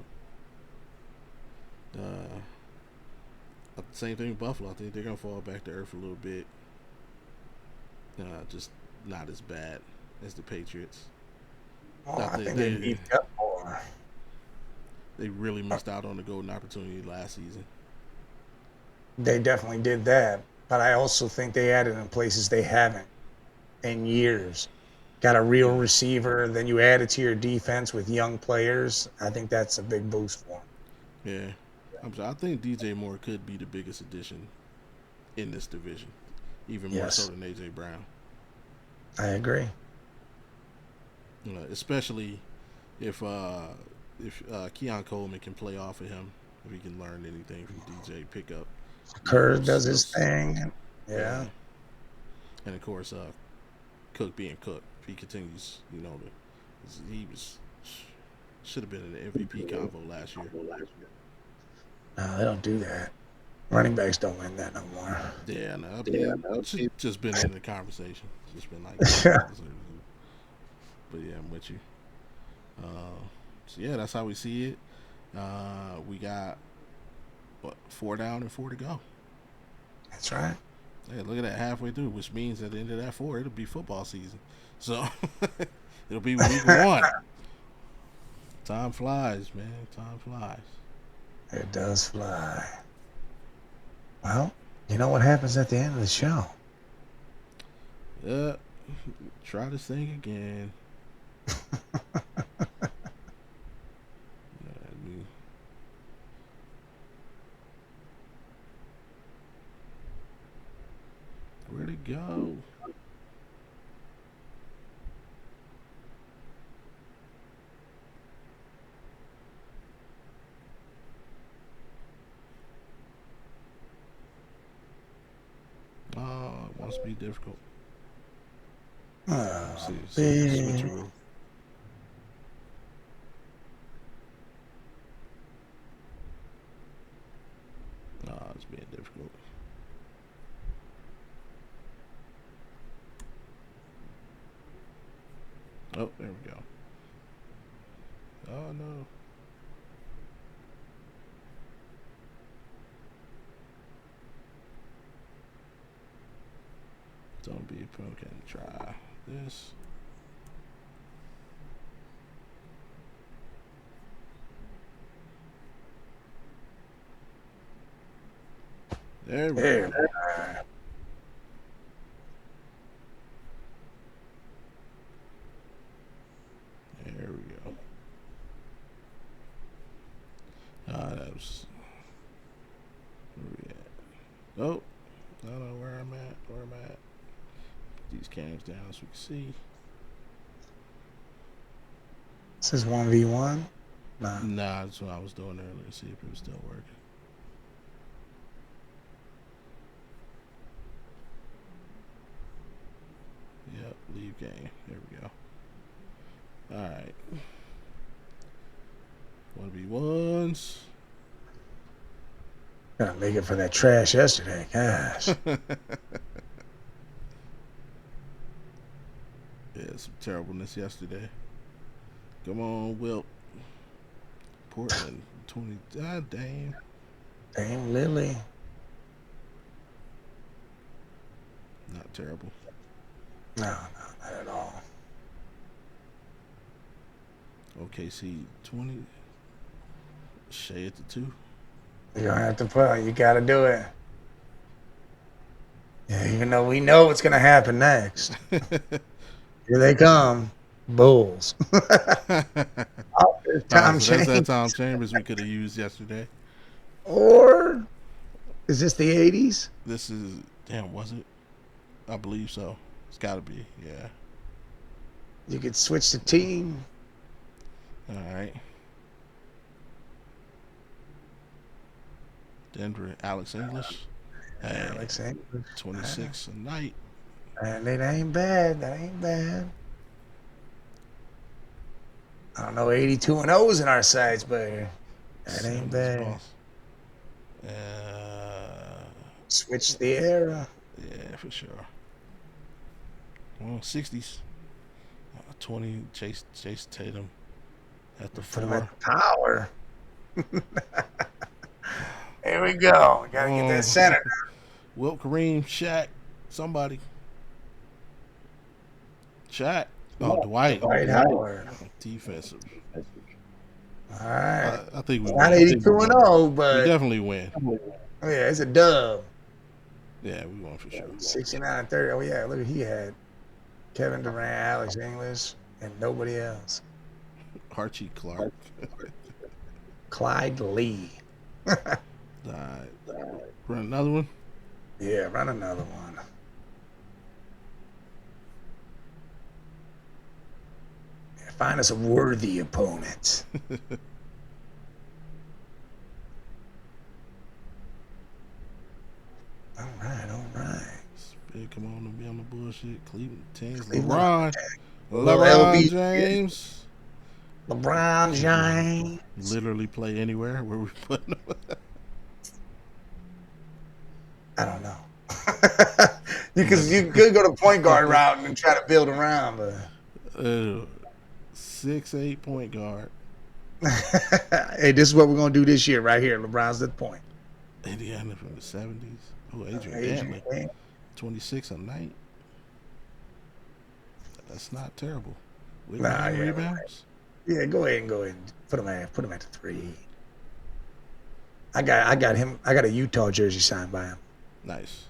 same thing with Buffalo. I think they're gonna fall back to earth a little bit. Just not as bad as the Patriots. Oh, I think they need up more. They really missed out on the golden opportunity last season. They definitely did that, but I also think they added in places they haven't in years. Got a real receiver, then you add it to your defense with young players. I think that's a big boost for them. Yeah, I think DJ Moore could be the biggest addition in this division, even more so than AJ Brown. I agree. Especially if Keon Coleman can play off of him, if he can learn anything from DJ, pick up. Kerr does his thing. Yeah. And of course, Cook being Cook, if he continues, he should have been in the MVP convo last year. No, they don't do that. Running backs don't win that no more. Yeah, no, it's just been in the conversation. It's just been like, but yeah, I'm with you. So yeah, that's how we see it. We got 4 down and 4 to go. That's right. Hey, look at that, halfway through, which means at the end of that 4, it'll be football season. So it'll be week 1. Time flies, man. Time flies. It does fly. Well, you know what happens at the end of the show? Yeah. Try this thing again. Where'd it go? Oh, it wants to be difficult. Oh, See, switcheroo. Oh, it's being difficult. Oh, there we go. Oh no. Don't be a pumpkin. Try this. There we go. There we go. That was. Where we at? Oh, I don't know where I'm at. Where I'm at. Put these cams down so we can see. This is 1v1? Nah. Nah, that's what I was doing earlier. See if it was still working. Yep, leave game. There we go. Alright. 1v1s. Gotta make it for that trash yesterday. Gosh. Yeah, some terribleness yesterday. Come on, Wilt. Portland 20. God damn. Damn Lily. Not terrible. No, not at all. OKC 20. Shea at the 2. You don't have to put. You gotta do it. Yeah, even though we know what's gonna happen next. Here they come. Bulls. Oh, Tom So that's that Chambers. Tom Chambers we could have used yesterday. Or is this the 80s? This is damn, was it? I believe so. It's got to be, yeah. You could switch the team. All right. Denver, Alex English. Hey, Alex English. 26 a night. And it ain't bad. That ain't bad. I don't know, 82 and O's in our sides, but that ain't bad. Switch the era. Yeah, for sure. Well, 60s. 20, Chase Tatum at the Put him 4. at the power. Here we go. We gotta get that center. Wilt, Kareem, Shaq, somebody. Shaq. Oh, Dwight. Dwight Howard. Defensive. All right. I think we Not win. 82 and 0, but We definitely win. oh yeah, it's a dub. Yeah, we won for sure. 69 and 30. Oh yeah, look, he had Kevin Durant, Alex English, and nobody else. Archie Clark. Clyde Lee. Run another one. Yeah, run another one. Yeah, find us a worthy opponent. All right. Big, come on, don't be on the bullshit. Cleveland 10s. Cleveland. LeBron James. LeBron James. Literally play anywhere where we put him. I don't know. Because you could go to point guard route and try to build around, but 6'8" point guard. hey, this is what we're gonna do this year, right here. LeBron's at the point. Indiana from the 70s. Oh, Adrian Dantley. 26 a night. That's not terrible. With 9 rebounds. Yeah, go ahead and put him at the 3. I got him. I got a Utah jersey signed by him. Nice.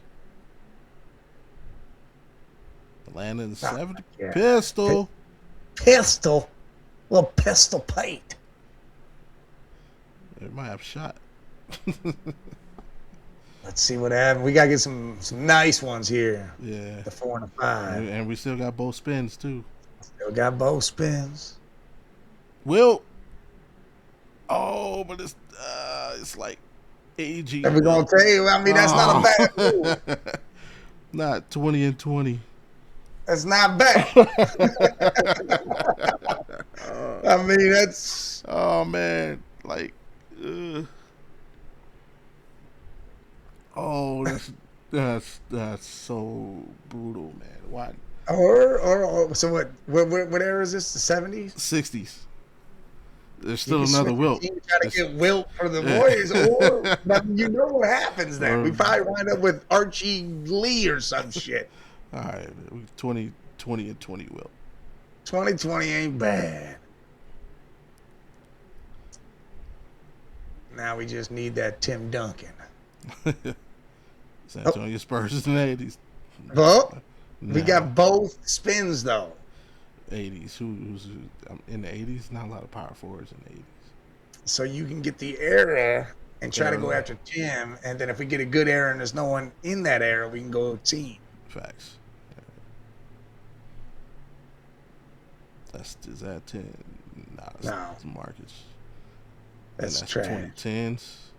Landon Oh, 70 yeah. pistol. Pistol, little pistol plate. It might have shot. Let's see what happens. We gotta get some nice ones here. Yeah. The 4 and a 5. And we still got both spins too. Still got both spins. Will. Oh, but it's like AG. And we're gonna tell you. I mean, that's not a bad move. Not 20 and 20. That's not bad. I mean, that's. Oh man, like. Oh, that's so brutal, man. Why? Or so what? What era is this? The 70s? 60s. There's still another Wilt. You try to get Wilt for the Warriors, or you know what happens then. We probably wind up with Archie Lee or some shit. All right, 20 and 20 Wilt. 2020 ain't bad. Now we just need that Tim Duncan. San Antonio Spurs in the 80s. Well, we got both spins though. 80s. Who's in the 80s? Not a lot of power forwards in the 80s. So you can get the era and try to go after Tim, and then if we get a good era and there's no one in that era, we can go team. Facts. Is that 10? Nah, that's Marcus. That's trash. 2010s.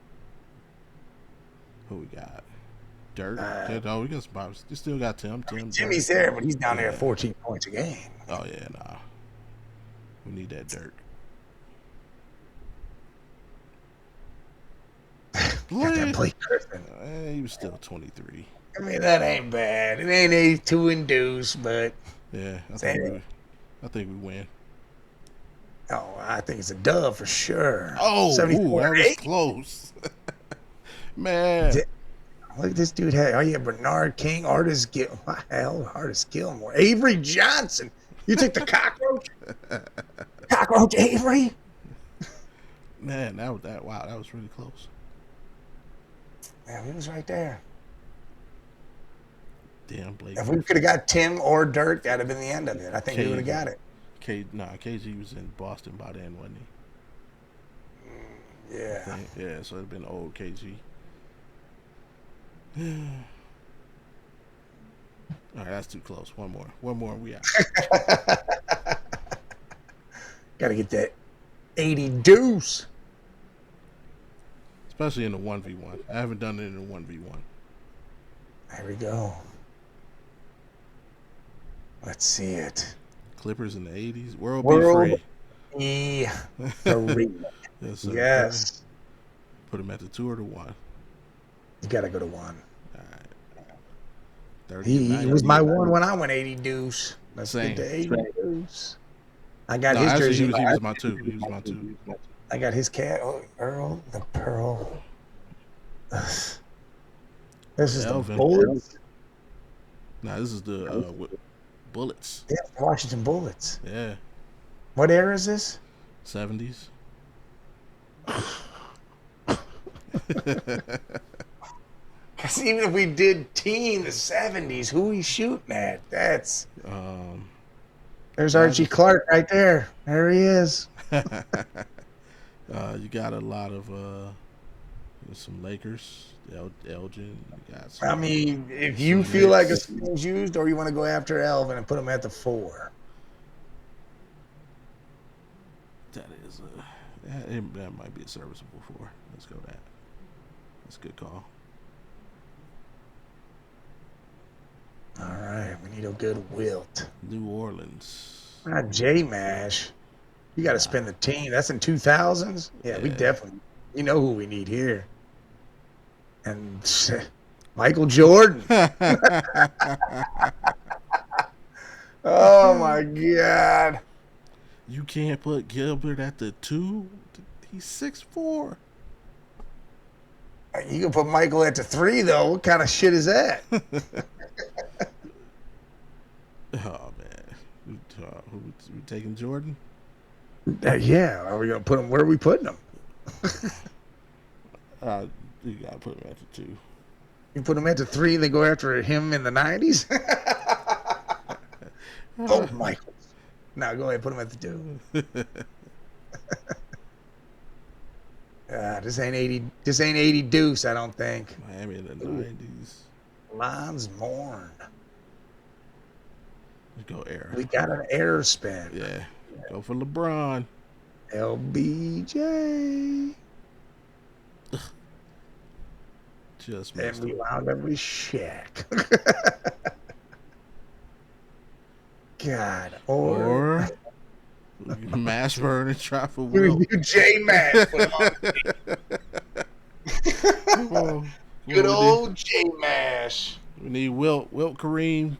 Who we got? Dirk. No, we got some. You still got Tim. Timmy's there, but he's down there at 14 points a game. Oh yeah, nah. We need that Dirk. Got that Blake Griffin. He was still 23. I mean, that ain't bad. It ain't 82 induced, but yeah, I think we win. Oh, I think it's a dub for sure. Oh, that was close. Man. Look at this dude. Oh, yeah, Bernard King, Artis Gilmore, Avery Johnson. You took the cockroach? Cockroach Avery? Man, that was really close. Yeah, he was right there. Damn, Blake. If we could have got Tim or Dirk, that'd have been the end of it. I think we would have got it. KG was in Boston by then, wasn't he? Yeah. Yeah, so it'd been old KG. All right, that's too close. One more, and we out. Got to get that 80 deuce. Especially in the 1v1. I haven't done it in the 1v1. There we go. Let's see it. Clippers in the 80s. World be free. Free. Yes. Put him at the 2 or the 1. You got to go to 1. All right. He was my 1 when I went 80 deuce. Let's Same. get to 80 deuce. I got his jersey. He was my 2. He was my 2. I got his cat. Earl the Pearl. This is Elvin. the Bullets. Nah, this is the Bullets. Yeah, Washington Bullets. Yeah. What era is this? 70s. Because even if we did team the 70s, who we shooting at? That's there's Archie Clark right there. There he is. You got a lot of some Lakers, Elgin. You got I mean, if you feel like a spin's used, or you want to go after Elvin and put him at the 4. That is that might be a serviceable 4. Let's go that. That's a good call. All right, we need a good Wilt. New Orleans. Not J-Mash. You got to spin the team. That's in 2000s? Yeah, we definitely, you know who we need here. And Michael Jordan. Oh, my God. You can't put Gilbert at the 2? He's 6'4". You can put Michael at the 3, though. What kind of shit is that? Oh, man. Who taking Jordan? Yeah, are we gonna put them? Where are we putting them? You gotta put him at the 2. You put them at the 3. They go after him in the 90s. Oh, Michael. Now go ahead, put him at the 2. This ain't 80. This ain't 80 Deuce. I don't think. Miami in the 90s. Lines mourn. Let's go air. We got an air spin. Yeah. Go for LeBron. LBJ. Just And missed we him. wound up with Shaq. God. Or Mash Burn and try for we Wilt. do J Mash. Come on. Good old J Mash. We need Wilt Kareem.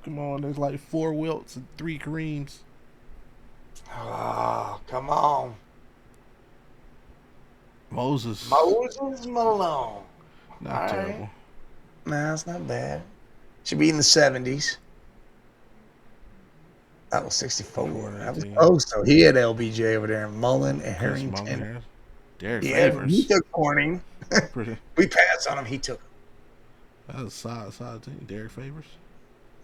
Come on, there's like 4 Wilts and 3 Kareems. Oh, come on. Moses Malone. Not All terrible. Right. Nah, it's not bad. Should be in the 70s. That was 64. That was close, though. He had LBJ over there. Mullen and Harrington. Derek Yeah, Favors. he took Corning. We passed on him. He took him. That was a solid team. Derek Favors.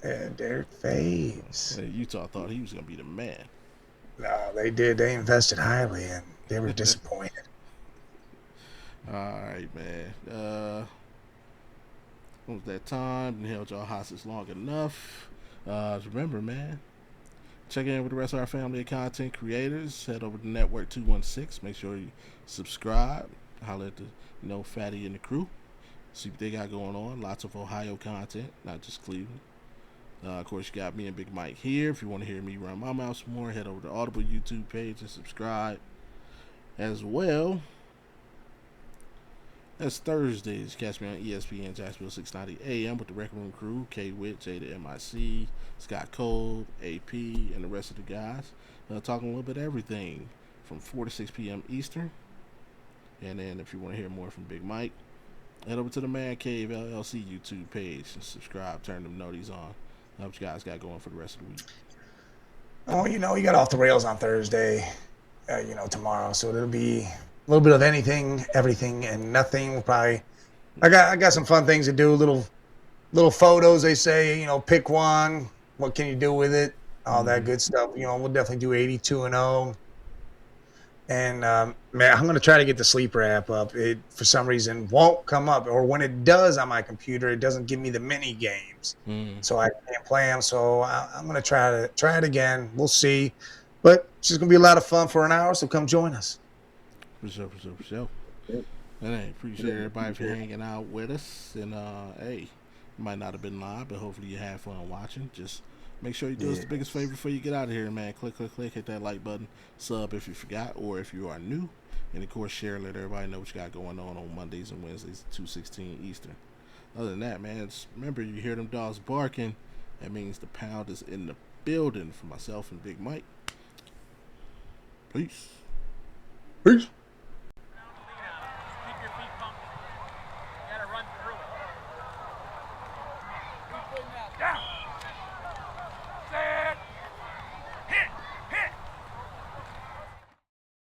Yeah, Derek Faves. Utah thought he was going to be the man. No, they did. They invested highly, and they were disappointed. All right, man. What was that time? Been held y'all hostage long enough. Remember, man, check in with the rest of our family of content creators. Head over to Network 216. Make sure you subscribe. Holler at the Fatty and the crew. See what they got going on. Lots of Ohio content, not just Cleveland. Of course, you got me and Big Mike here. If you want to hear me run my mouth some more, head over to the Audible YouTube page and subscribe. As well as Thursdays, catch me on ESPN Jacksonville 690 AM with the Rec Room crew, K-Wit, Jada MIC, Scott Cole, AP, and the rest of the guys. Talking a little bit of everything from 4 to 6 p.m. Eastern. And then if you want to hear more from Big Mike, head over to the Man Cave LLC YouTube page and subscribe, turn them noties on. What you guys got going for the rest of the week? Oh, you got Off the Rails on Thursday, tomorrow. So it'll be a little bit of anything, everything, and nothing. We'll probably, I got some fun things to do. Little photos. They say, pick one. What can you do with it? All that good stuff. We'll definitely do 82-0. And man, I'm gonna try to get the Sleeper app up. It for some reason won't come up, or when it does on my computer, it doesn't give me the mini games, so I can't play them. So I'm gonna try it again. We'll see, but it's just gonna be a lot of fun for an hour. So come join us. For sure. And hey, appreciate everybody for hanging out with us. And hey, you might not have been live, but hopefully you had fun watching. Just make sure you do us the biggest favor before you get out of here, man. Click, hit that like button, sub if you forgot, or if you are new, and of course share. Let everybody know what you got going on Mondays and Wednesdays, 2:16 Eastern. Other than that, man, just remember, you hear them dogs barking, that means the pound is in the building. For myself and Big Mike, peace.